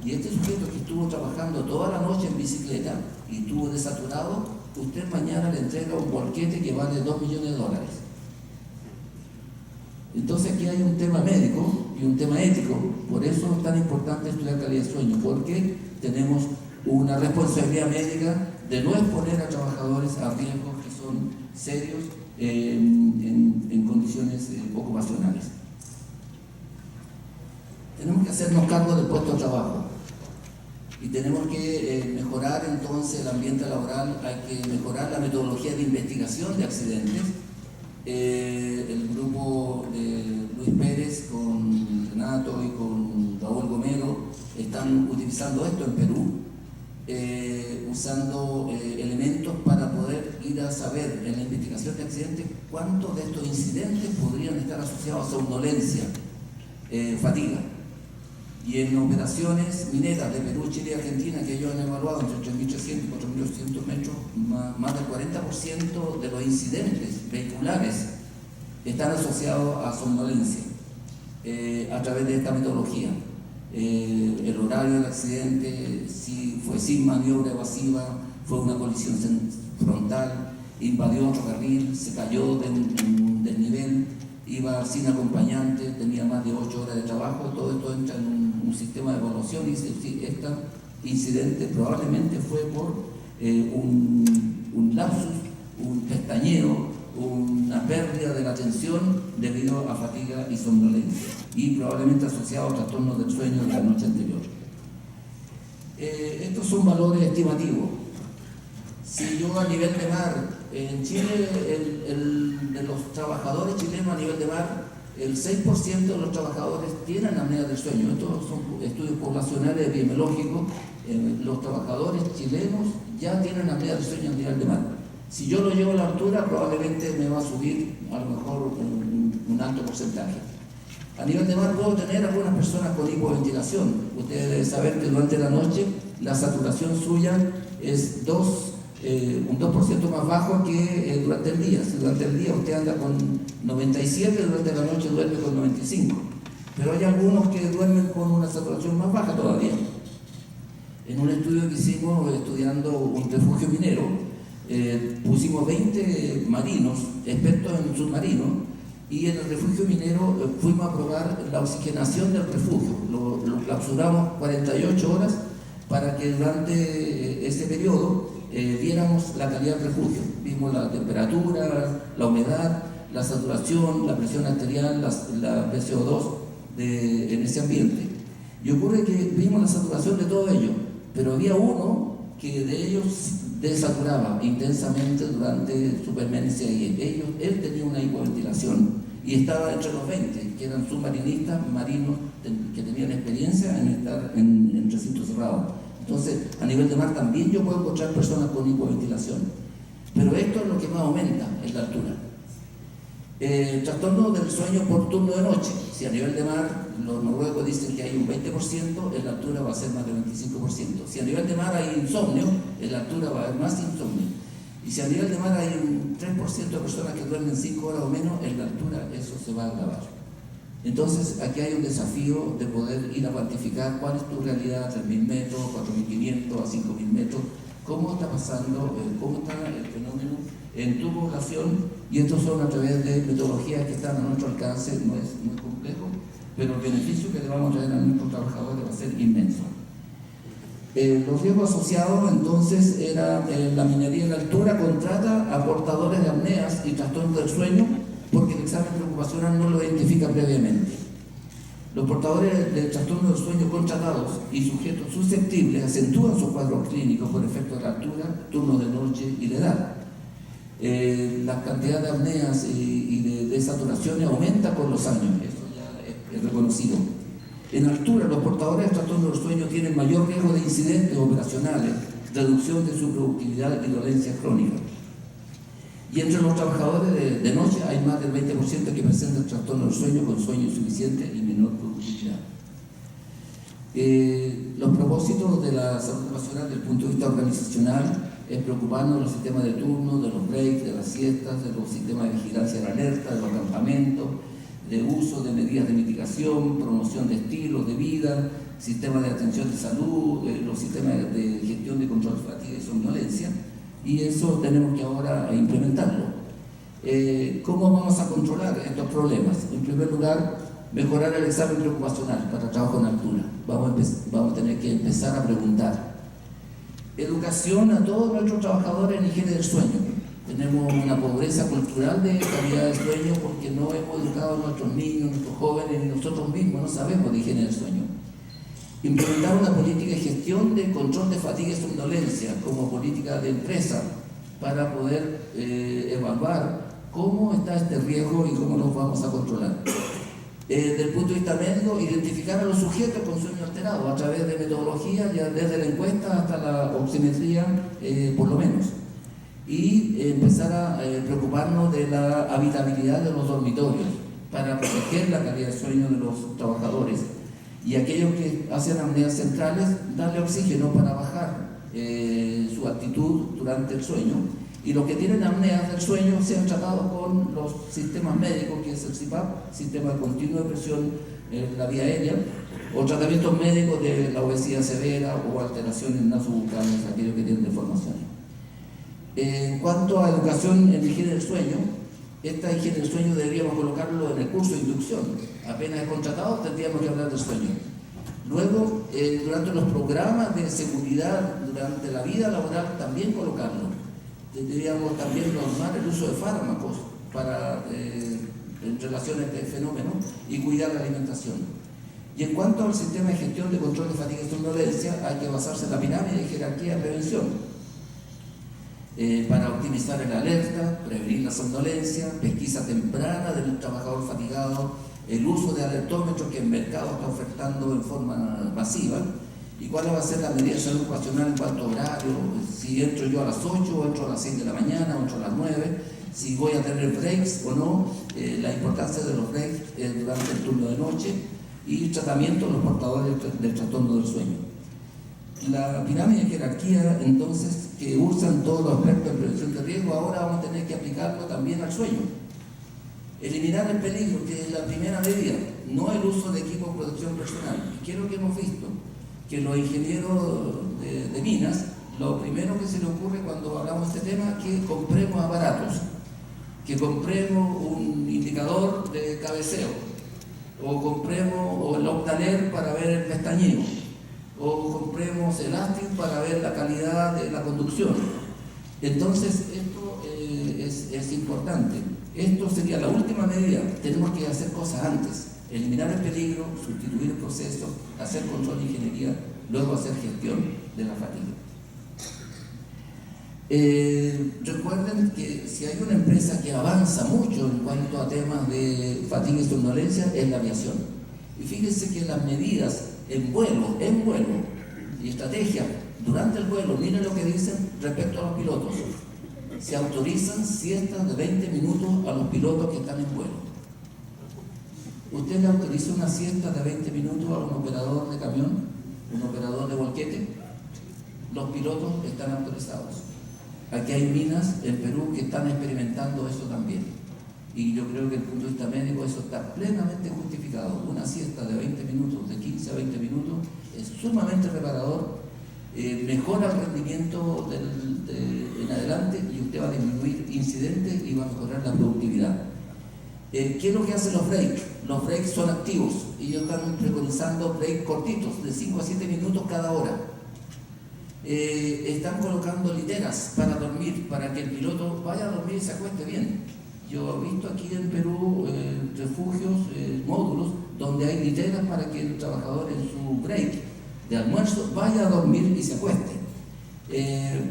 Y este sujeto que estuvo trabajando toda la noche en bicicleta y estuvo desaturado, usted mañana le entrega un bolquete que vale $2 millones. Entonces aquí hay un tema médico y un tema ético. Por eso es tan importante estudiar calidad de sueño, porque tenemos una responsabilidad médica de no exponer a trabajadores a riesgos que son serios en condiciones ocupacionales. Tenemos que hacernos cargo del puesto de trabajo y tenemos que mejorar entonces el ambiente laboral. Hay que mejorar la metodología de investigación de accidentes. El grupo de Luis Pérez con Renato y con Raúl Gomero están utilizando esto en Perú, usando elementos para poder ir a saber en la investigación de accidentes cuántos de estos incidentes podrían estar asociados a somnolencia, fatiga. Y en operaciones mineras de Perú, Chile y Argentina, que ellos han evaluado entre 3.300 y 4.200 metros, más del 40% de los incidentes vehiculares están asociados a somnolencia a través de esta metodología. El horario del accidente, si fue sin maniobra evasiva, fue una colisión frontal, invadió otro carril, se cayó de un desnivel, iba sin acompañante, tenía más de 8 horas de trabajo. Todo esto entra en un sistema de evaluación y dice, sí, este incidente probablemente fue por un lapsus, un pestañeo, una pérdida de la atención debido a fatiga y somnolencia, y probablemente asociado a trastornos del sueño de la noche anterior. Estos son valores estimativos. Si yo a nivel de mar, en Chile, de los trabajadores chilenos a nivel de mar, el 6% de los trabajadores tienen apnea del sueño. Estos son estudios poblacionales epidemiológicos. Los trabajadores chilenos ya tienen apnea del sueño a nivel de mar. Si yo lo llevo a la altura, probablemente me va a subir a lo mejor un alto porcentaje. A nivel de mar puedo tener algunas personas con hipoventilación. Ustedes deben saber que durante la noche la saturación suya es un 2% más bajo que durante el día. Si durante el día usted anda con 97, durante la noche duerme con 95. Pero hay algunos que duermen con una saturación más baja todavía. En un estudio que hicimos estudiando un refugio minero, pusimos 20 marinos, expertos en submarinos, y en el refugio minero fuimos a probar la oxigenación del refugio. Lo clausuramos 48 horas para que durante ese periodo viéramos la calidad del refugio. Vimos la temperatura, la humedad, la saturación, la presión arterial, la PCO2 en ese ambiente. Y ocurre que vimos la saturación de todo ello, pero había uno que de ellos desaturaba intensamente durante su permanencia ahí. Él tenía una hipoventilación y estaba entre los 20, que eran submarinistas, marinos, que tenían experiencia en estar en recintos cerrados. Entonces, a nivel de mar también yo puedo encontrar personas con hipoventilación. Pero esto es lo que más aumenta en la altura. Trastorno del sueño por turno de noche. Si a nivel de mar los noruegos dicen que hay un 20%, en la altura va a ser más del 25%. Si a nivel de mar hay insomnio, en la altura va a haber más insomnio. Y si a nivel de mar hay un 3% de personas que duermen 5 horas o menos, en la altura eso se va a agravar. Entonces, aquí hay un desafío de poder ir a cuantificar cuál es tu realidad a 3.000 metros, 4.500, a 5.000 metros, cómo está pasando, cómo está el fenómeno en tu población, y estos son a través de metodologías que están a nuestro alcance. No es muy complejo, pero el beneficio que le vamos a traer a nuestros trabajadores va a ser inmenso. Los riesgos asociados entonces era la minería en la altura contrata a portadores de apneas y trastornos del sueño, porque el examen preocupacional no lo identifica previamente. Los portadores de trastornos del sueño contratados y sujetos susceptibles acentúan sus cuadros clínicos por efecto de la altura, turno de noche y la edad. La cantidad de apneas y de saturaciones aumenta con los años, eso ya es reconocido. En altura, los portadores de trastornos del sueño tienen mayor riesgo de incidentes operacionales, reducción de su productividad y dolencias crónicas. Y entre los trabajadores de noche hay más del 20% que presentan trastorno del sueño con sueño insuficiente y menor productividad. Los propósitos de la salud ocupacional desde el punto de vista organizacional es preocuparnos de los sistemas de turno, de los breaks, de las siestas, de los sistemas de vigilancia de la alerta, de los campamentos, de uso de medidas de mitigación, promoción de estilos de vida, sistemas de atención de salud, los sistemas de gestión de control de fatiga y somnolencia. Y eso tenemos que ahora implementarlo. ¿Cómo vamos a controlar estos problemas? En primer lugar, mejorar el examen preocupacional para trabajo en altura. Vamos a tener que empezar a preguntar. Educación a todos nuestros trabajadores en higiene del sueño. Tenemos una pobreza cultural de calidad de sueño porque no hemos educado a nuestros niños, nuestros jóvenes y nosotros mismos no sabemos de higiene del sueño. Implementar una política de gestión de control de fatiga y somnolencia como política de empresa para poder evaluar cómo está este riesgo y cómo los vamos a controlar. Desde el punto de vista médico, identificar a los sujetos con sueño alterado a través de metodologías, ya desde la encuesta hasta la oximetría, por lo menos. Y empezar a preocuparnos de la habitabilidad de los dormitorios para proteger la calidad de sueño de los trabajadores. Y aquellos que hacen apneas centrales, darle oxígeno para bajar su actitud durante el sueño. Y los que tienen apneas del sueño sean tratados con los sistemas médicos, que es el CPAP, Sistema de Continuo de Presión en la Vía Aérea, o tratamientos médicos de la obesidad severa o alteraciones nasobucales, aquellos que tienen deformaciones. En cuanto a educación en higiene del sueño, esta higiene del sueño deberíamos colocarlo en el curso de inducción. Apenas es contratado, tendríamos que hablar del sueño. Luego, durante los programas de seguridad, durante la vida laboral, también colocarlo. Deberíamos también normar el uso de fármacos en relación a este fenómeno y cuidar la alimentación. Y en cuanto al sistema de gestión de control de fatiga y somnolencia, hay que basarse en la pirámide de jerarquía de prevención. Para optimizar el alerta, prevenir la somnolencia, pesquisa temprana del trabajador fatigado, el uso de alertómetros que el mercado está ofertando en forma masiva, y cuál va a ser la medida de salud ocupacional en cuanto a horario, si entro yo a las 8 o entro a las 6 de la mañana o entro a las 9, si voy a tener breaks o no, la importancia de los breaks durante el turno de noche y tratamiento de los portadores del trastorno del sueño. La pirámide de jerarquía, entonces, que usan todos los aspectos de prevención de riesgo, ahora vamos a tener que aplicarlo también al sueño. Eliminar el peligro, que es la primera medida, no el uso de equipos de protección personal. ¿Qué es lo que hemos visto? Que los ingenieros de minas, lo primero que se le ocurre cuando hablamos de este tema es que compremos aparatos. que compremos un indicador de cabeceo, o compremos el Optaler para ver el pestañeo, o compremos el Astin para ver la calidad de la conducción. Entonces esto es importante. Esto sería la última medida. Tenemos que hacer cosas antes: eliminar el peligro, sustituir el proceso, hacer control de ingeniería, luego hacer gestión de la fatiga. Recuerden que si hay una empresa que avanza mucho en cuanto a temas de fatiga y somnolencia, es la aviación. Y fíjense que las medidas en vuelo y estrategia durante el vuelo, miren lo que dicen respecto a los pilotos. Se autorizan siestas de 20 minutos a los pilotos que están en vuelo. ¿Usted le autoriza una siesta de 20 minutos a un operador de camión, un operador de volquete? Los pilotos están autorizados. Aquí hay minas en Perú que están experimentando eso también. Y yo creo que desde el punto de vista médico eso está plenamente justificado. Una siesta de 20 minutos, de 15 a 20 minutos, es sumamente reparador, mejora el rendimiento en adelante, y usted va a disminuir incidentes y va a mejorar la productividad. ¿Qué es lo que hacen los breaks? Los breaks son activos y ellos están preconizando breaks cortitos, de 5 a 7 minutos cada hora. Están colocando literas para dormir, para que el piloto vaya a dormir y se acueste bien. Yo he visto aquí en Perú refugios, módulos, donde hay literas para que el trabajador en su break de almuerzo vaya a dormir y se acueste.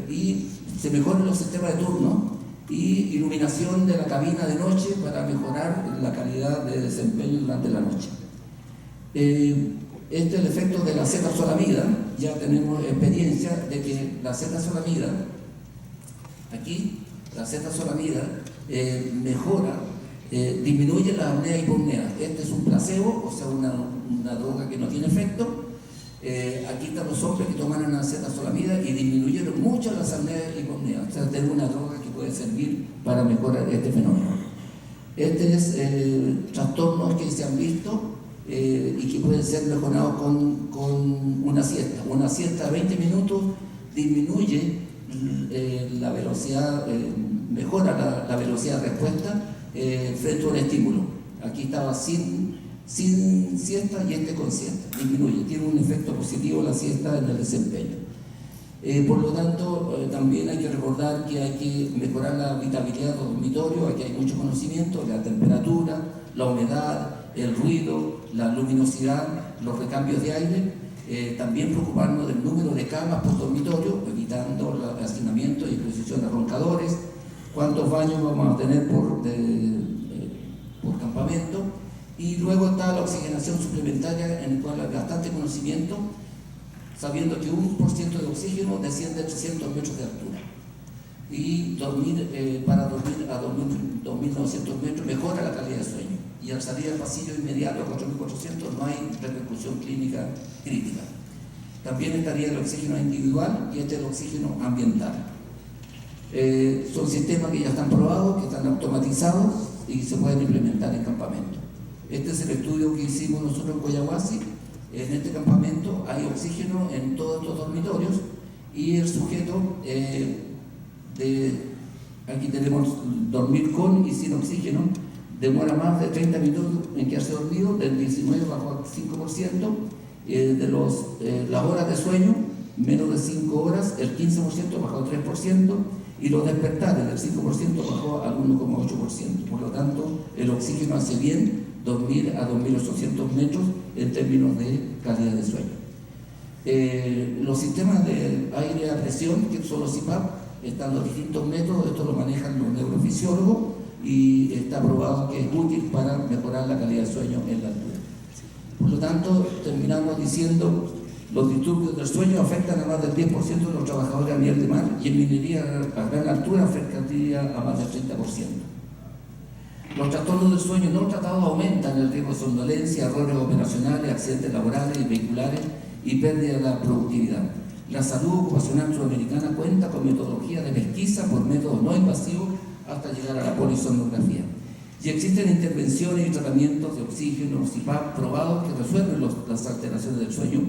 Y se mejoran los sistemas de turno y iluminación de la cabina de noche para mejorar la calidad de desempeño durante la noche. Este es el efecto de la Z-solamida. Ya tenemos experiencia de que la Z-solamida, aquí, la Z-solamida mejora, disminuye la apnea y hipopnea. Este es un placebo, o sea, una droga que no tiene efecto. Aquí están los hombres que tomaron la Z-solamida y disminuyeron mucho las apneas y hipopnea. O sea, tenemos una droga que puede servir para mejorar este fenómeno. Este es trastornos que se han visto y que pueden ser mejorados con una siesta. Una siesta de 20 minutos disminuye la velocidad, mejora la velocidad de respuesta frente a un estímulo. Aquí estaba sin siesta y este con siesta. Disminuye, tiene un efecto positivo la siesta en el desempeño. Por lo tanto, también hay que recordar que hay que mejorar la habitabilidad del dormitorio. Aquí hay mucho conocimiento: la temperatura, la humedad, el ruido, la luminosidad, los recambios de aire. También preocuparnos del número de camas por dormitorio, evitando el hacinamiento y exposición de roncadores. Cuántos baños vamos a tener por campamento. Y luego está la oxigenación suplementaria, en el cual hay bastante conocimiento, sabiendo que 1% de oxígeno desciende a 300 metros de altura. Y para dormir a 2.900 metros mejora la calidad de sueño. Y al salir al pasillo inmediato a 4.400 no hay repercusión clínica crítica. También estaría el oxígeno individual y este es el oxígeno ambiental. Son sistemas que ya están probados, que están automatizados y se pueden implementar en campamento. Este es el estudio que hicimos nosotros en Coyahuasi. En este campamento hay oxígeno en todos estos dormitorios y el sujeto, aquí tenemos dormir con y sin oxígeno, demora más de 30 minutos en quedarse dormido, del 19 bajó al 5%, las horas de sueño, menos de 5 horas, el 15% bajó al 3%, y los despertares del 5% bajó al 1,8%. Por lo tanto, el oxígeno hace bien dormir a 2.800 metros en términos de calidad de sueño. Los sistemas de aire a presión, que son los CPAP, están los distintos métodos. Esto lo manejan los neurofisiólogos y está probado que es útil para mejorar la calidad de sueño en la altura. Por lo tanto, terminamos diciendo: los disturbios del sueño afectan a más del 10% de los trabajadores a nivel de mar, y en minería a gran altura afectaría a más del 30%. Los trastornos del sueño no tratados aumentan el riesgo de somnolencia, errores operacionales, accidentes laborales y vehiculares y pérdida de la productividad. La salud ocupacional sudamericana cuenta con metodología de pesquisa por métodos no invasivos hasta llegar a la polisomnografía. Y existen intervenciones y tratamientos de oxígeno, CPAP, probados que resuelven las alteraciones del sueño,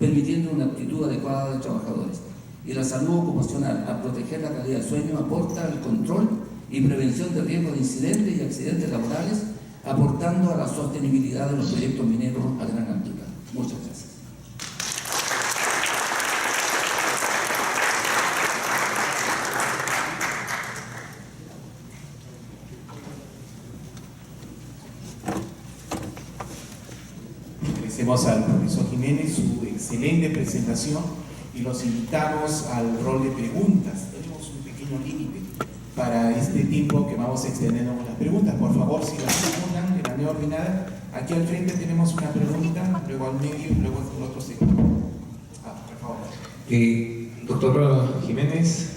permitiendo una actitud adecuada de trabajadores. Y la salud ocupacional, al proteger la calidad del sueño, aporta el control y prevención de riesgos de incidentes y accidentes laborales, aportando a la sostenibilidad de los proyectos mineros a gran altura. Muchas gracias. Agradecemos al profesor Jiménez su excelente presentación y los invitamos al rol de preguntas. Tenemos un pequeño límite para este tiempo que vamos extendiendo con las preguntas. Por favor, si las formulan de manera ordenada. Aquí al frente tenemos una pregunta, luego al medio y luego al otro sector. Por favor. Doctor Jiménez,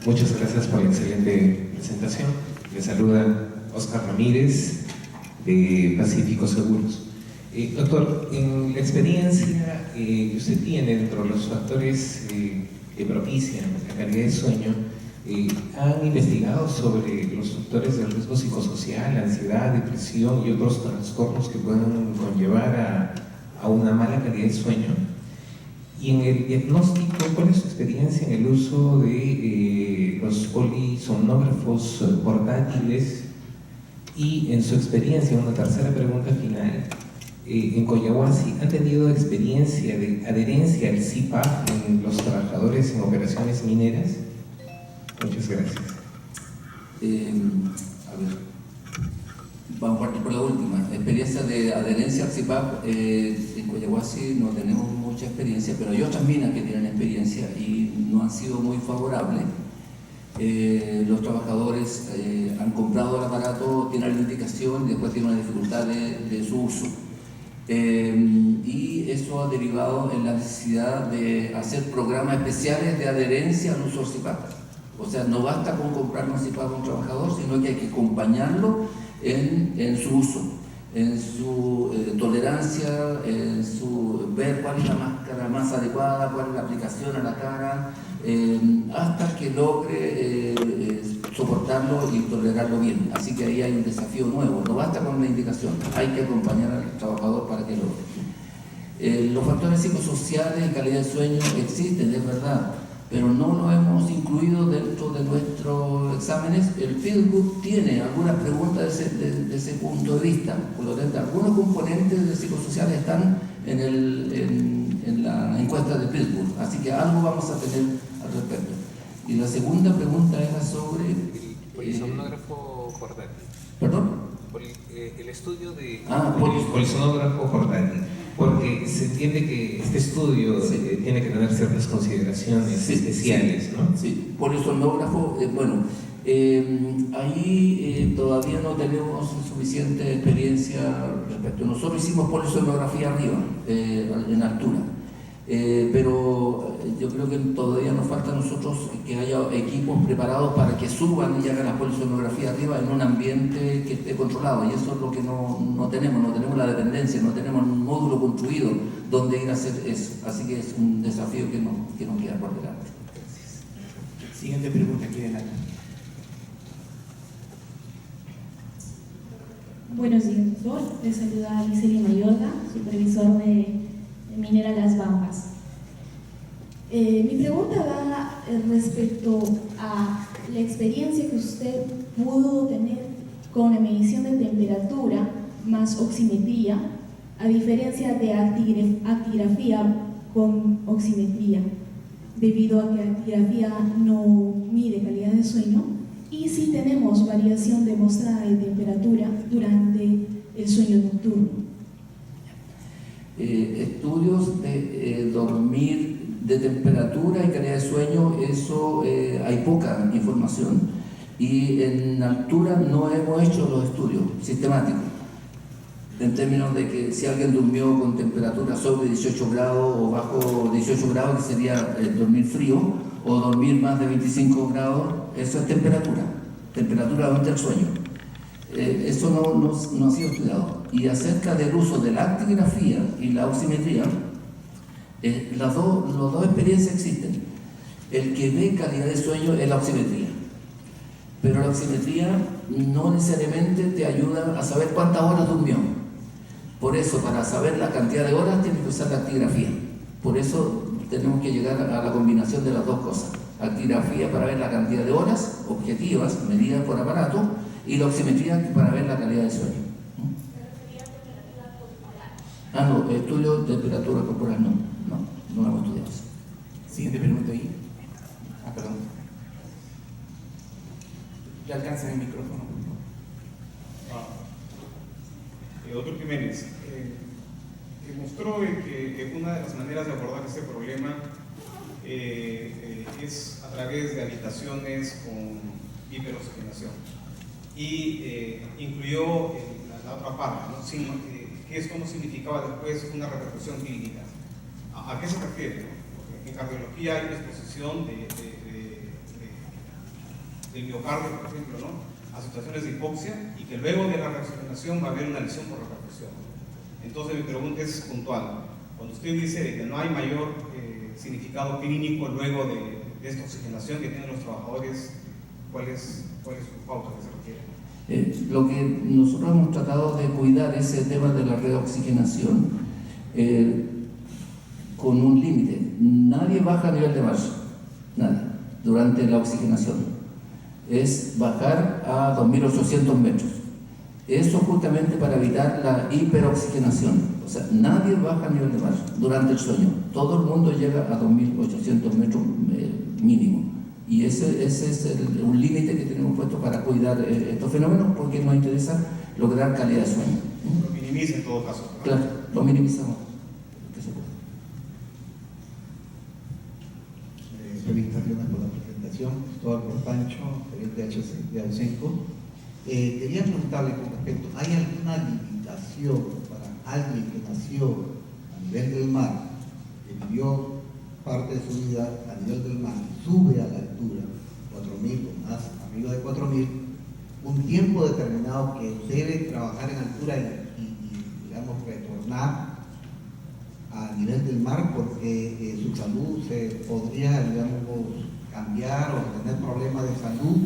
muchas gracias por la excelente presentación. Le saluda Oscar Ramírez de Pacífico Seguros. Doctor, en la experiencia que usted tiene dentro de los factores que propician la calidad de sueño, ¿han investigado sobre los factores de riesgo psicosocial, ansiedad, depresión y otros trastornos que pueden conllevar a una mala calidad de sueño? Y en el diagnóstico, ¿cuál es su experiencia en el uso de los polisomnógrafos portátiles? Y en su experiencia, una tercera pregunta final, en Collahuasi, ¿han tenido experiencia de adherencia al CPAP en los trabajadores en operaciones mineras? Muchas gracias. Vamos a partir por la última. Experiencia de adherencia al CPAP. En Collahuasi no tenemos mucha experiencia, pero hay otras minas que tienen experiencia y no han sido muy favorables. Los trabajadores han comprado el aparato, tienen la indicación y después tienen una dificultad de su uso. Y eso ha derivado en la necesidad de hacer programas especiales de adherencia al uso del CPAP. O sea, no basta con comprar un CPAP a un trabajador, sino que hay que acompañarlo en su uso, en su tolerancia, en su ver cuál es la máscara más adecuada, cuál es la aplicación a la cara, hasta que logre soportarlo y tolerarlo bien. Así que ahí hay un desafío nuevo. No basta con la indicación, hay que acompañar al trabajador para que logre. Los factores psicosociales y calidad de sueño existen, es verdad, pero no lo hemos incluido dentro de nuestros exámenes. El Fieldbook tiene algunas preguntas de ese punto de vista. Por lo tanto, algunos componentes de psicosociales están en la encuesta de Fieldbook, así que algo vamos a tener al respecto. Y la segunda pregunta era sobre... El polisomnógrafo portátil. ¿Perdón? El estudio de... Polisomnógrafo portátil. Porque se entiende que este estudio tiene que tener ciertas consideraciones especiales, ¿no? Sí, polisomnógrafo, ahí todavía no tenemos suficiente experiencia respecto. Nosotros hicimos polisomnografía arriba, en altura, pero yo creo que todavía nos falta a nosotros que haya equipos preparados para que suban y hagan la polisomnografía arriba en un ambiente que esté controlado, y eso es lo que no tenemos la dependencia, no tenemos un módulo construido donde ir a hacer eso, así que es un desafío que nos queda por delante. Siguiente pregunta aquí adelante. Buenos días, doctor. Les saluda Licelia Mayorga, supervisor de Minera Las Bambas. Mi pregunta va respecto a la experiencia que usted pudo tener con la medición de temperatura más oximetría, a diferencia de actigrafía con oximetría, debido a que actigrafía no mide calidad de sueño, y si tenemos variación demostrada de temperatura durante el sueño nocturno. Estudios de dormir, de temperatura y calidad de sueño, eso hay poca información, y en altura no hemos hecho los estudios sistemáticos en términos de que si alguien durmió con temperatura sobre 18 grados o bajo 18 grados, que sería dormir frío, o dormir más de 25 grados, eso es temperatura durante el sueño. Eso no ha sido estudiado. Y acerca del uso de la actigrafía y la oximetría, las dos experiencias existen. El que ve calidad de sueño es la oximetría, pero la oximetría no necesariamente te ayuda a saber cuántas horas durmió. Por eso, para saber la cantidad de horas, tienes que usar la actigrafía. Por eso tenemos que llegar a la combinación de las dos cosas. actigrafía para ver la cantidad de horas objetivas medidas por aparato y la oximetría para ver la calidad de sueño. No, estudio de temperatura corporal no hemos estudiado eso. Siguiente pregunta ahí. Perdón. ¿Le alcanza el micrófono? Doctor Jiménez, mostró que una de las maneras de abordar este problema es a través de habitaciones con hiperoxigenación y incluyó la otra parte, ¿no? Que esto no significaba después una repercusión clínica. ¿A qué se refiere? Porque en cardiología hay una exposición del miocardio, por ejemplo, ¿no?, a situaciones de hipoxia, y que luego de la reoxigenación va a haber una lesión por repercusión. Entonces mi pregunta es puntual. Cuando usted dice de que no hay mayor significado clínico luego de esta oxigenación que tienen los trabajadores, ¿cuál es su pauta que se requiere? Lo que nosotros hemos tratado de cuidar ese tema de la reoxigenación con un límite. Nadie baja a nivel de marcha, nadie, durante la oxigenación. Es bajar a 2.800 metros. Eso justamente para evitar la hiperoxigenación. O sea, nadie baja a nivel de mar durante el sueño. Todo el mundo llega a 2.800 metros mínimo. Y ese es un límite que tenemos puesto para cuidar estos fenómenos, porque nos interesa lograr calidad de sueño. Lo minimiza en todo caso, ¿no? Claro, lo minimizamos. Felicitaciones por la presentación. Cristóbal Portancho, gerente de Alcenco. Quería preguntarle con respecto, ¿hay alguna limitación para alguien que nació a nivel del mar, que vivió parte de su vida a nivel del mar, sube a la altura, 4.000 o más, arriba de 4.000, un tiempo determinado que debe trabajar en altura y digamos, retornar a nivel del mar porque su salud se podría, digamos, cambiar o tener problemas de salud?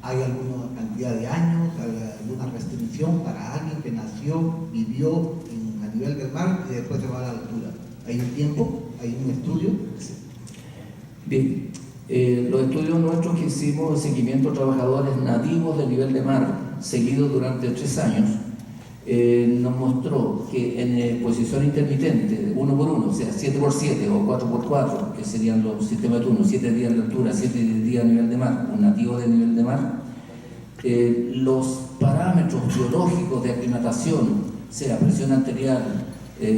¿Hay alguna cantidad de años, alguna restricción para alguien que nació, vivió a nivel del mar y después se va a la altura? ¿Hay un tiempo? ¿Hay un estudio? Bien, los estudios nuestros que hicimos de seguimiento a trabajadores nativos del nivel de mar, seguidos durante 3 años, nos mostró que en exposición intermitente, 1 por 1, o sea, 7 por 7 o 4 por 4, que serían los sistemas de turno, 7 días de altura, 7 días a nivel de mar, un nativo de nivel de mar, los parámetros biológicos de aclimatación, sea presión arterial,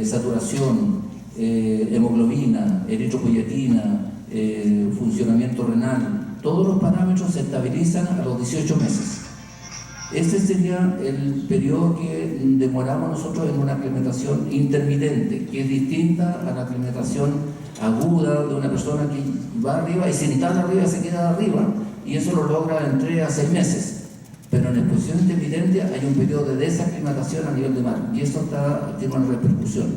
saturación, hemoglobina, eritropoyetina, funcionamiento renal, todos los parámetros se estabilizan a los 18 meses. Este sería el periodo que demoramos nosotros en una aclimatación intermitente, que es distinta a la aclimatación aguda de una persona que va arriba y sin estar arriba se queda arriba, y eso lo logra en 3 a 6 meses. Pero en exposición intermitente hay un periodo de desaclimatación a nivel de mar, y eso tiene una repercusión.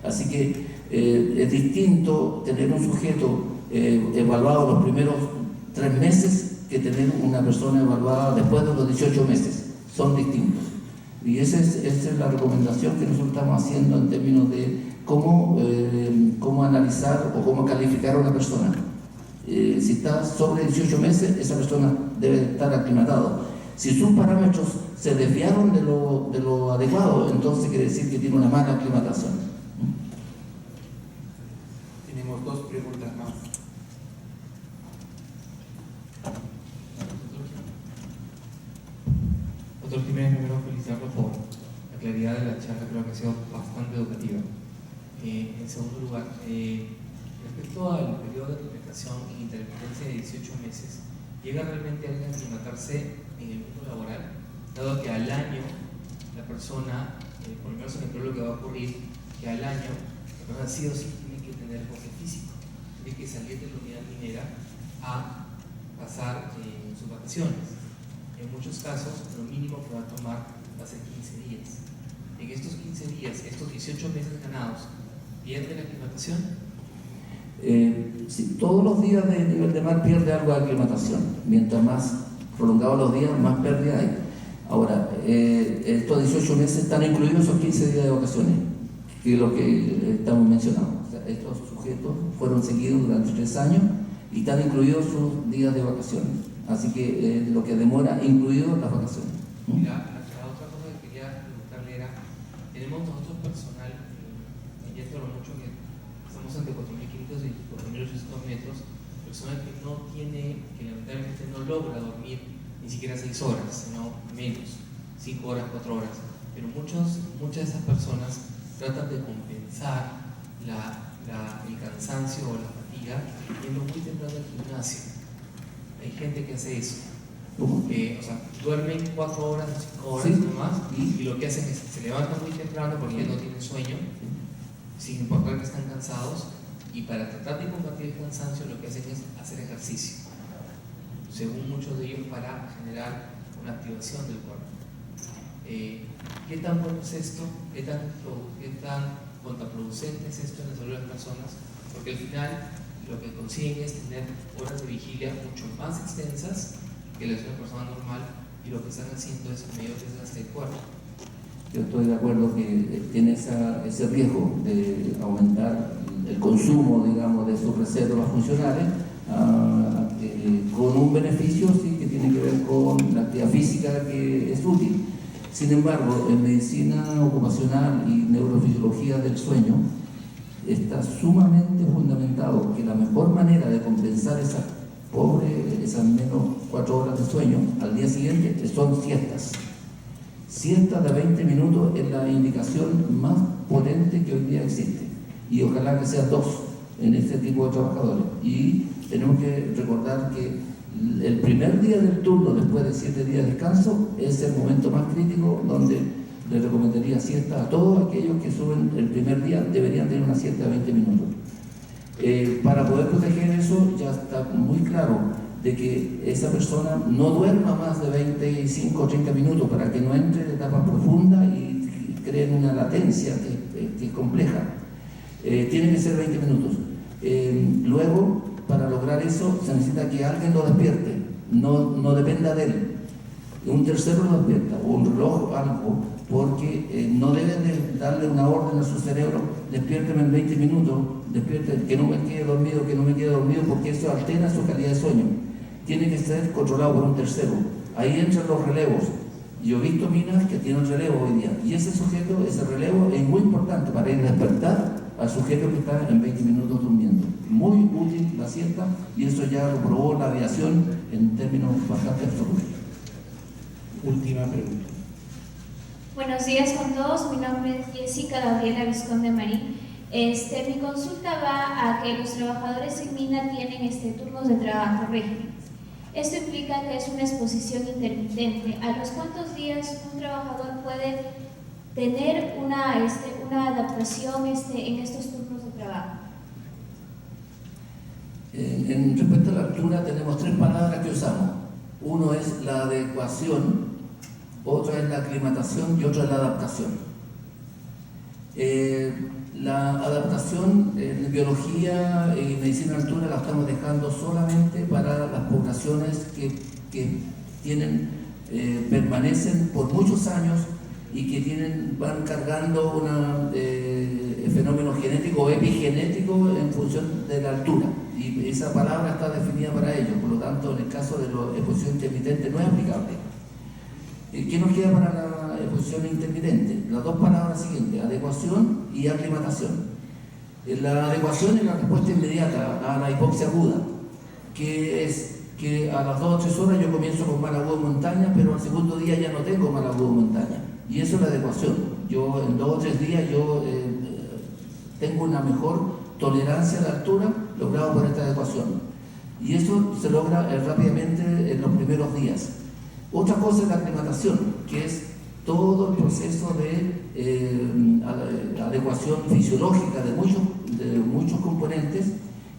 Así que es distinto tener un sujeto evaluado los primeros 3 meses que tener una persona evaluada después de los 18 meses. Son distintos. Y esa es la recomendación que nosotros estamos haciendo en términos de cómo analizar o cómo calificar a una persona. Si está sobre 18 meses, esa persona debe estar aclimatada. Si sus parámetros se desviaron de lo adecuado, entonces quiere decir que tiene una mala aclimatación. Tenemos 2 preguntas más. Doctor Jiménez, primero felicitarlo por la claridad de la charla, creo que ha sido bastante educativa. En segundo lugar, respecto al periodo de aclimatación e intermitencia de 18 meses, ¿llega realmente alguien a aclimatarse en el mundo laboral? Dado que al año la persona, por lo menos en el lo que va a ocurrir, que al año la persona sí o sí tiene que tener goce físico, tiene que salir de la unidad minera a pasar sus vacaciones. En muchos casos, lo mínimo que va a tomar va a ser 15 días. En estos 15 días, estos 18 meses ganados, ¿pierde la aclimatación? Sí, todos los días de nivel de mar pierde algo de aclimatación. Mientras más prolongados los días, más pérdida hay. Ahora, estos 18 meses están incluidos esos 15 días de vacaciones, que es lo que estamos mencionando. O sea, estos sujetos fueron seguidos durante 3 años y están incluidos sus días de vacaciones. Así que lo que demora, incluido las vacaciones. La otra cosa que quería preguntarle era, tenemos nosotros personal, y esto lo mucho que estamos entre 4.500 y 4.800 metros, personal que no tiene, que lamentablemente no logra dormir ni siquiera 6 horas, sino menos, 5 horas, 4 horas. Pero muchas de esas personas tratan de compensar el cansancio o la fatiga yendo muy temprano al gimnasio. Hay gente que hace eso. O sea, duermen 4 horas o 5 horas nomás y lo que hacen es se levantan muy temprano porque ya no tienen sueño, sin importar que están cansados, y para tratar de combatir el cansancio lo que hacen es hacer ejercicio, según muchos de ellos, para generar una activación del cuerpo. ¿Qué tan bueno es esto? ¿Qué tan contraproducente es esto en la salud de las personas? Porque al final lo que consiguen es tener horas de vigilia mucho más extensas que las de una persona normal, y lo que están haciendo es un mayor desgaste del cuerpo. Yo estoy de acuerdo que tiene ese riesgo de aumentar el consumo, digamos, de sus reservas funcionales, con un beneficio sí que tiene que ver con la actividad física, que es útil. Sin embargo, en medicina ocupacional y neurofisiología del sueño está sumamente fundamentado que la mejor manera de compensar esas menos 4 horas de sueño al día siguiente son siestas. Siestas de 20 minutos es la indicación más potente que hoy día existe, y ojalá que sea 2 en este tipo de trabajadores. Y tenemos que recordar que el primer día del turno, después de 7 días de descanso, es el momento más crítico, donde le recomendaría siesta a todos aquellos que suben el primer día, deberían tener una siesta de 20 minutos. Para poder proteger eso, ya está muy claro de que esa persona no duerma más de 25 o 30 minutos para que no entre en etapas profundas y creen una latencia que es compleja. Tiene que ser 20 minutos. Luego, para lograr eso, se necesita que alguien lo despierte, no dependa de él. Un tercero lo despierta, o un reloj o algo, porque no deben de darle una orden a su cerebro: despiérteme en 20 minutos, despiérteme, que no me quede dormido, porque eso altera su calidad de sueño. Tiene que ser controlado por un tercero. Ahí entran los relevos. Yo he visto minas que tienen relevo hoy día, y ese relevo es muy importante para ir a despertar al sujeto que está en 20 minutos durmiendo. Muy útil la siesta, y eso ya lo probó la aviación en términos bastante absolutos. Última pregunta. Buenos días con todos, mi nombre es Jessica Gabriela Vizconde Marín. Mi consulta va a que los trabajadores en mina tienen turnos de trabajo rígidos. Esto implica que es una exposición intermitente. ¿A los cuántos días un trabajador puede tener una adaptación en estos turnos de trabajo? En respecto a la altura, tenemos 3 palabras que usamos. Uno es la adecuación, otra es la aclimatación y otra es la adaptación. La adaptación en biología y medicina de altura la estamos dejando solamente para las poblaciones que permanecen por muchos años y que van cargando un fenómeno genético o epigenético en función de la altura, y esa palabra está definida para ello. Por lo tanto, en el caso de la exposición intermitente no es aplicable. ¿Qué nos queda para la exposición intermitente? Las 2 palabras siguientes: adecuación y aclimatación. La adecuación es la respuesta inmediata a la hipoxia aguda, que es que a las 2 o 3 horas yo comienzo con mal agudo en montaña, pero al segundo día ya no tengo mal agudo en montaña, y eso es la adecuación. Yo en 2 o 3 días tengo una mejor tolerancia a la altura logrado por esta adecuación, y eso se logra rápidamente en los primeros días. Otra cosa es la aclimatación, que es todo el proceso de adecuación fisiológica de muchos componentes,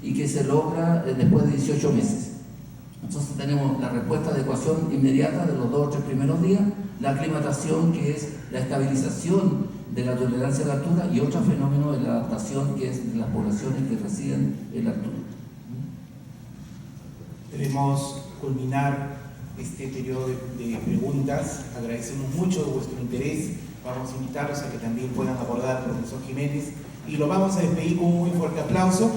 y que se logra después de 18 meses. Entonces tenemos la respuesta de adecuación inmediata de los 2 o 3 primeros días, la aclimatación, que es la estabilización de la tolerancia a la altura, y otro fenómeno es la adaptación, que es de las poblaciones que residen en la altura. Debemos culminar este periodo de preguntas. Agradecemos mucho vuestro interés. Vamos a invitarlos a que también puedan abordar al profesor Jiménez, y lo vamos a despedir con un muy fuerte aplauso.